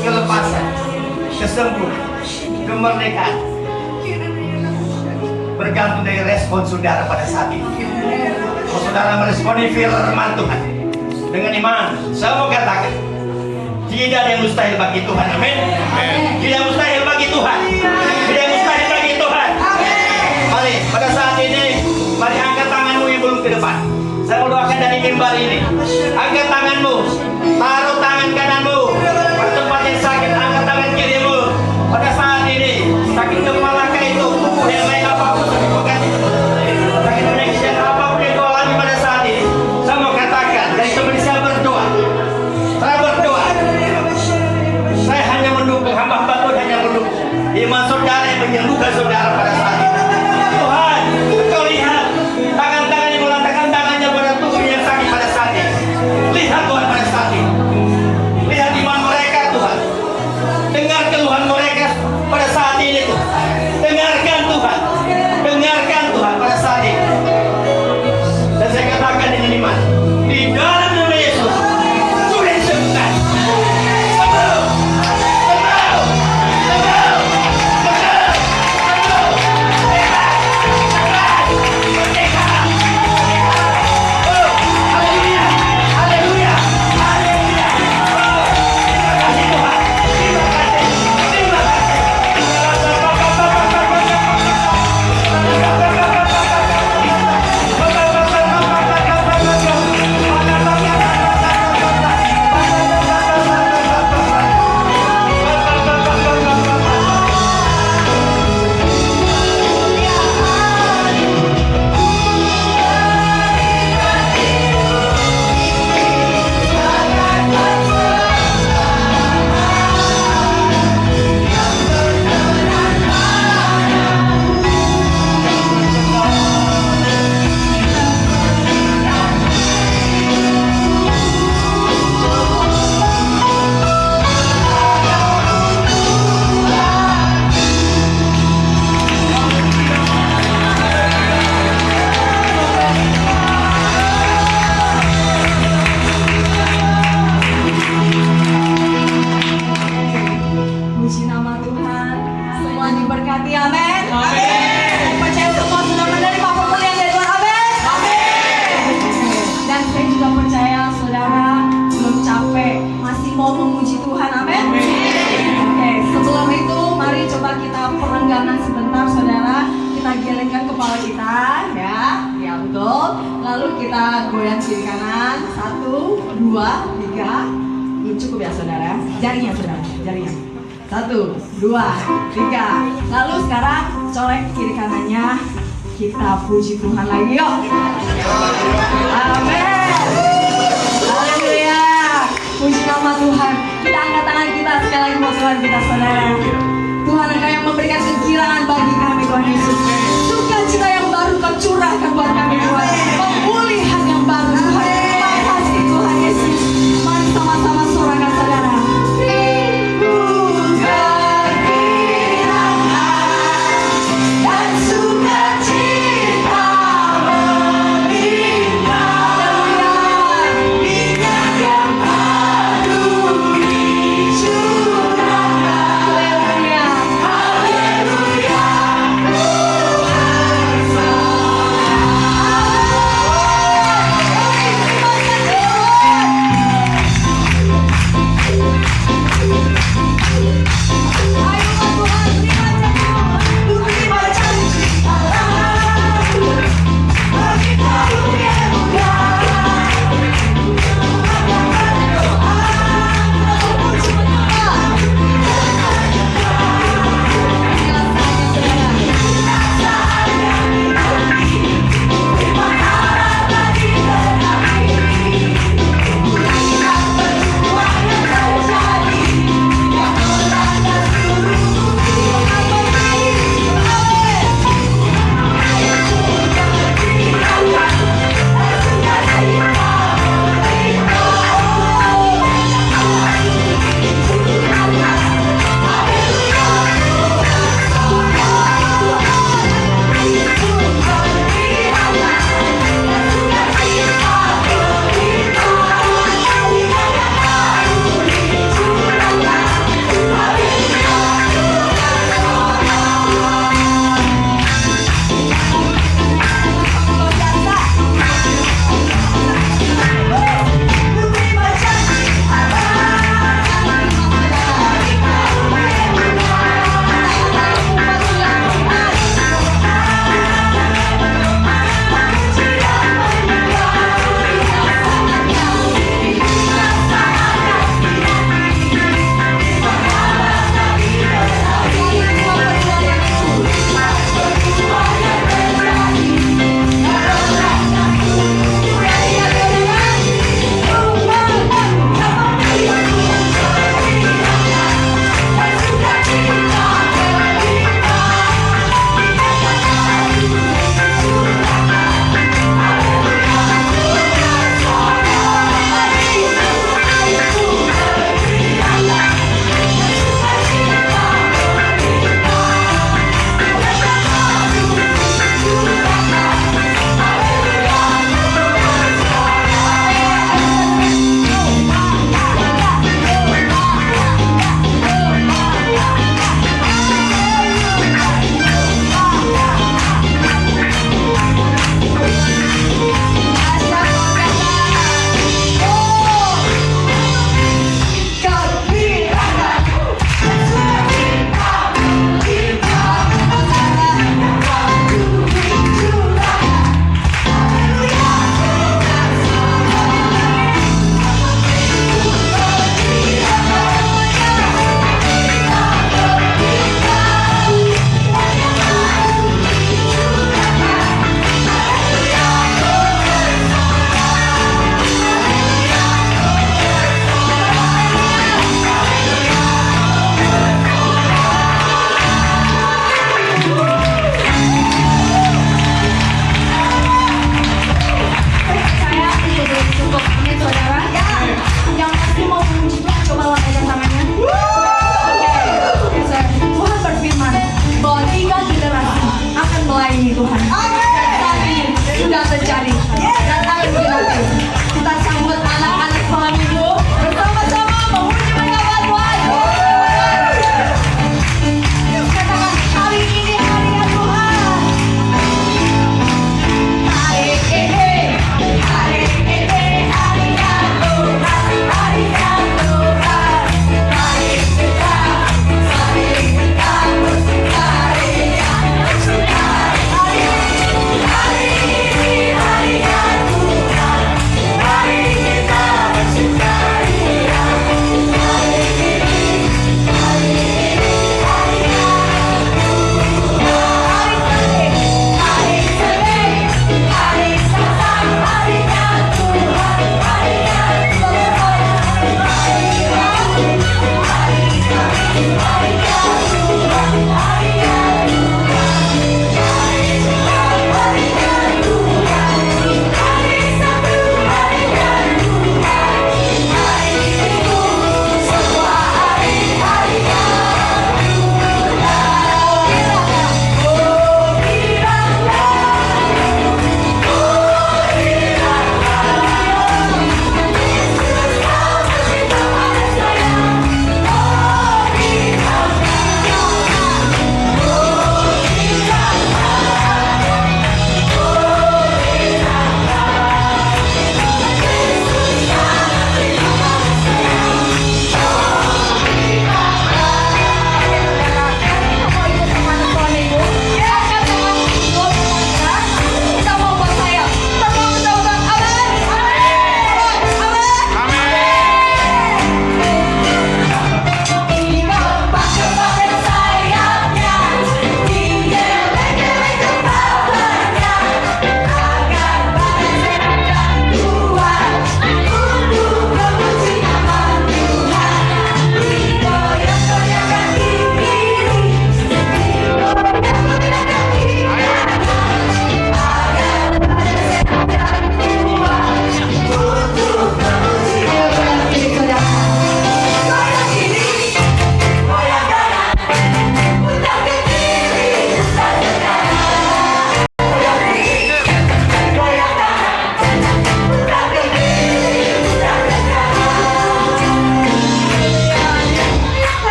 kelepasan, kesembuhan, kemerdekaan, bergantung dari respon saudara pada saat ini. Kalau saudara meresponi firman Tuhan dengan iman, saya mau katakan, tidak ada yang mustahil bagi Tuhan. Amin. Tidak mustahil bagi Tuhan. Tidak mustahil bagi Tuhan. Mari pada saat ini, mari angkat tanganmu yang belum ke depan. Saya mau doakan dari mimbar ini. Angkat tanganmu, taruh tangan kananmu pada tempat yang sakit, angkat tangan kirimu. Pada saat ini, sakit kepala kah itu, tubuh yang lain apapun, sakit connection apapun yang kau alami pada saat ini, saya mau katakan dari teman saya berdoa. Saya berdoa. Saya hanya mendukung, hamba Tuhan hanya mendukung iman saudara yang menyembuhkan saudara pada saat ini. Tuhan, Engkau lihat tangan-tangan yang meletakkan tangannya pada tubuh yang sakit pada saat ini. Lihat Tuhan pada saat ini. Lihat iman mereka Tuhan. Dengar keluhan mereka pada saat ini Tuhan. Dengarkan Tuhan. Dengarkan Tuhan pada saat ini. Dan saya katakan dengan iman, di dalam nama Yesus sudah disembuhkan. Puji nama Tuhan. Semua diberkati, amin. Saya percaya semua sudah menerima pemulihan dari Tuhan, amin. Dan saya juga percaya saudara belum capek, masih mau memuji Tuhan, amin. Oke, sebelum itu mari coba kita perenggangan sebentar saudara. Kita gelengkan kepala kita, ya betul. Lalu kita goyang kiri kanan, 1, 2, 3. Ini cukup ya saudara. Jarinya saudara, jarinya. 1, 2, 3. Lalu sekarang colek kiri kanannya. Kita puji Tuhan lagi yuk. Amin. Haleluya. Puji nama Tuhan. Kita angkat tangan kita sekali lagi buat Tuhan kita saudara. Tuhan Engkau yang memberikan kegilaan bagi kami Tuhan Yesus. Sukacita yang baru Kau curahkan buat kami Tuhan. Pemulihan yang baru Tuhan. Terima kasih Tuhan Yesus. Mari sama-sama sorakan saudara. Haleluya.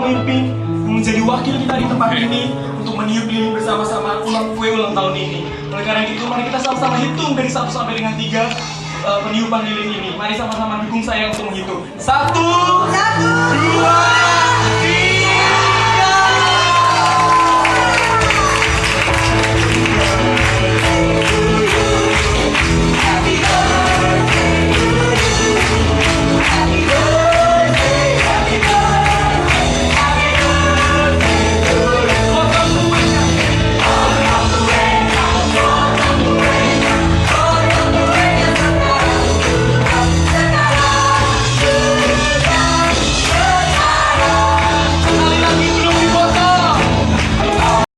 pemimpin menjadi wakil kita di tempat ini untuk meniup lilin bersama-sama kue ulang tahun ini. Oleh karena itu, mari kita sama-sama hitung dari 1 sampai dengan 3 peniupan lilin ini. Mari sama-sama dukung saya untuk menghitung. 1, 2,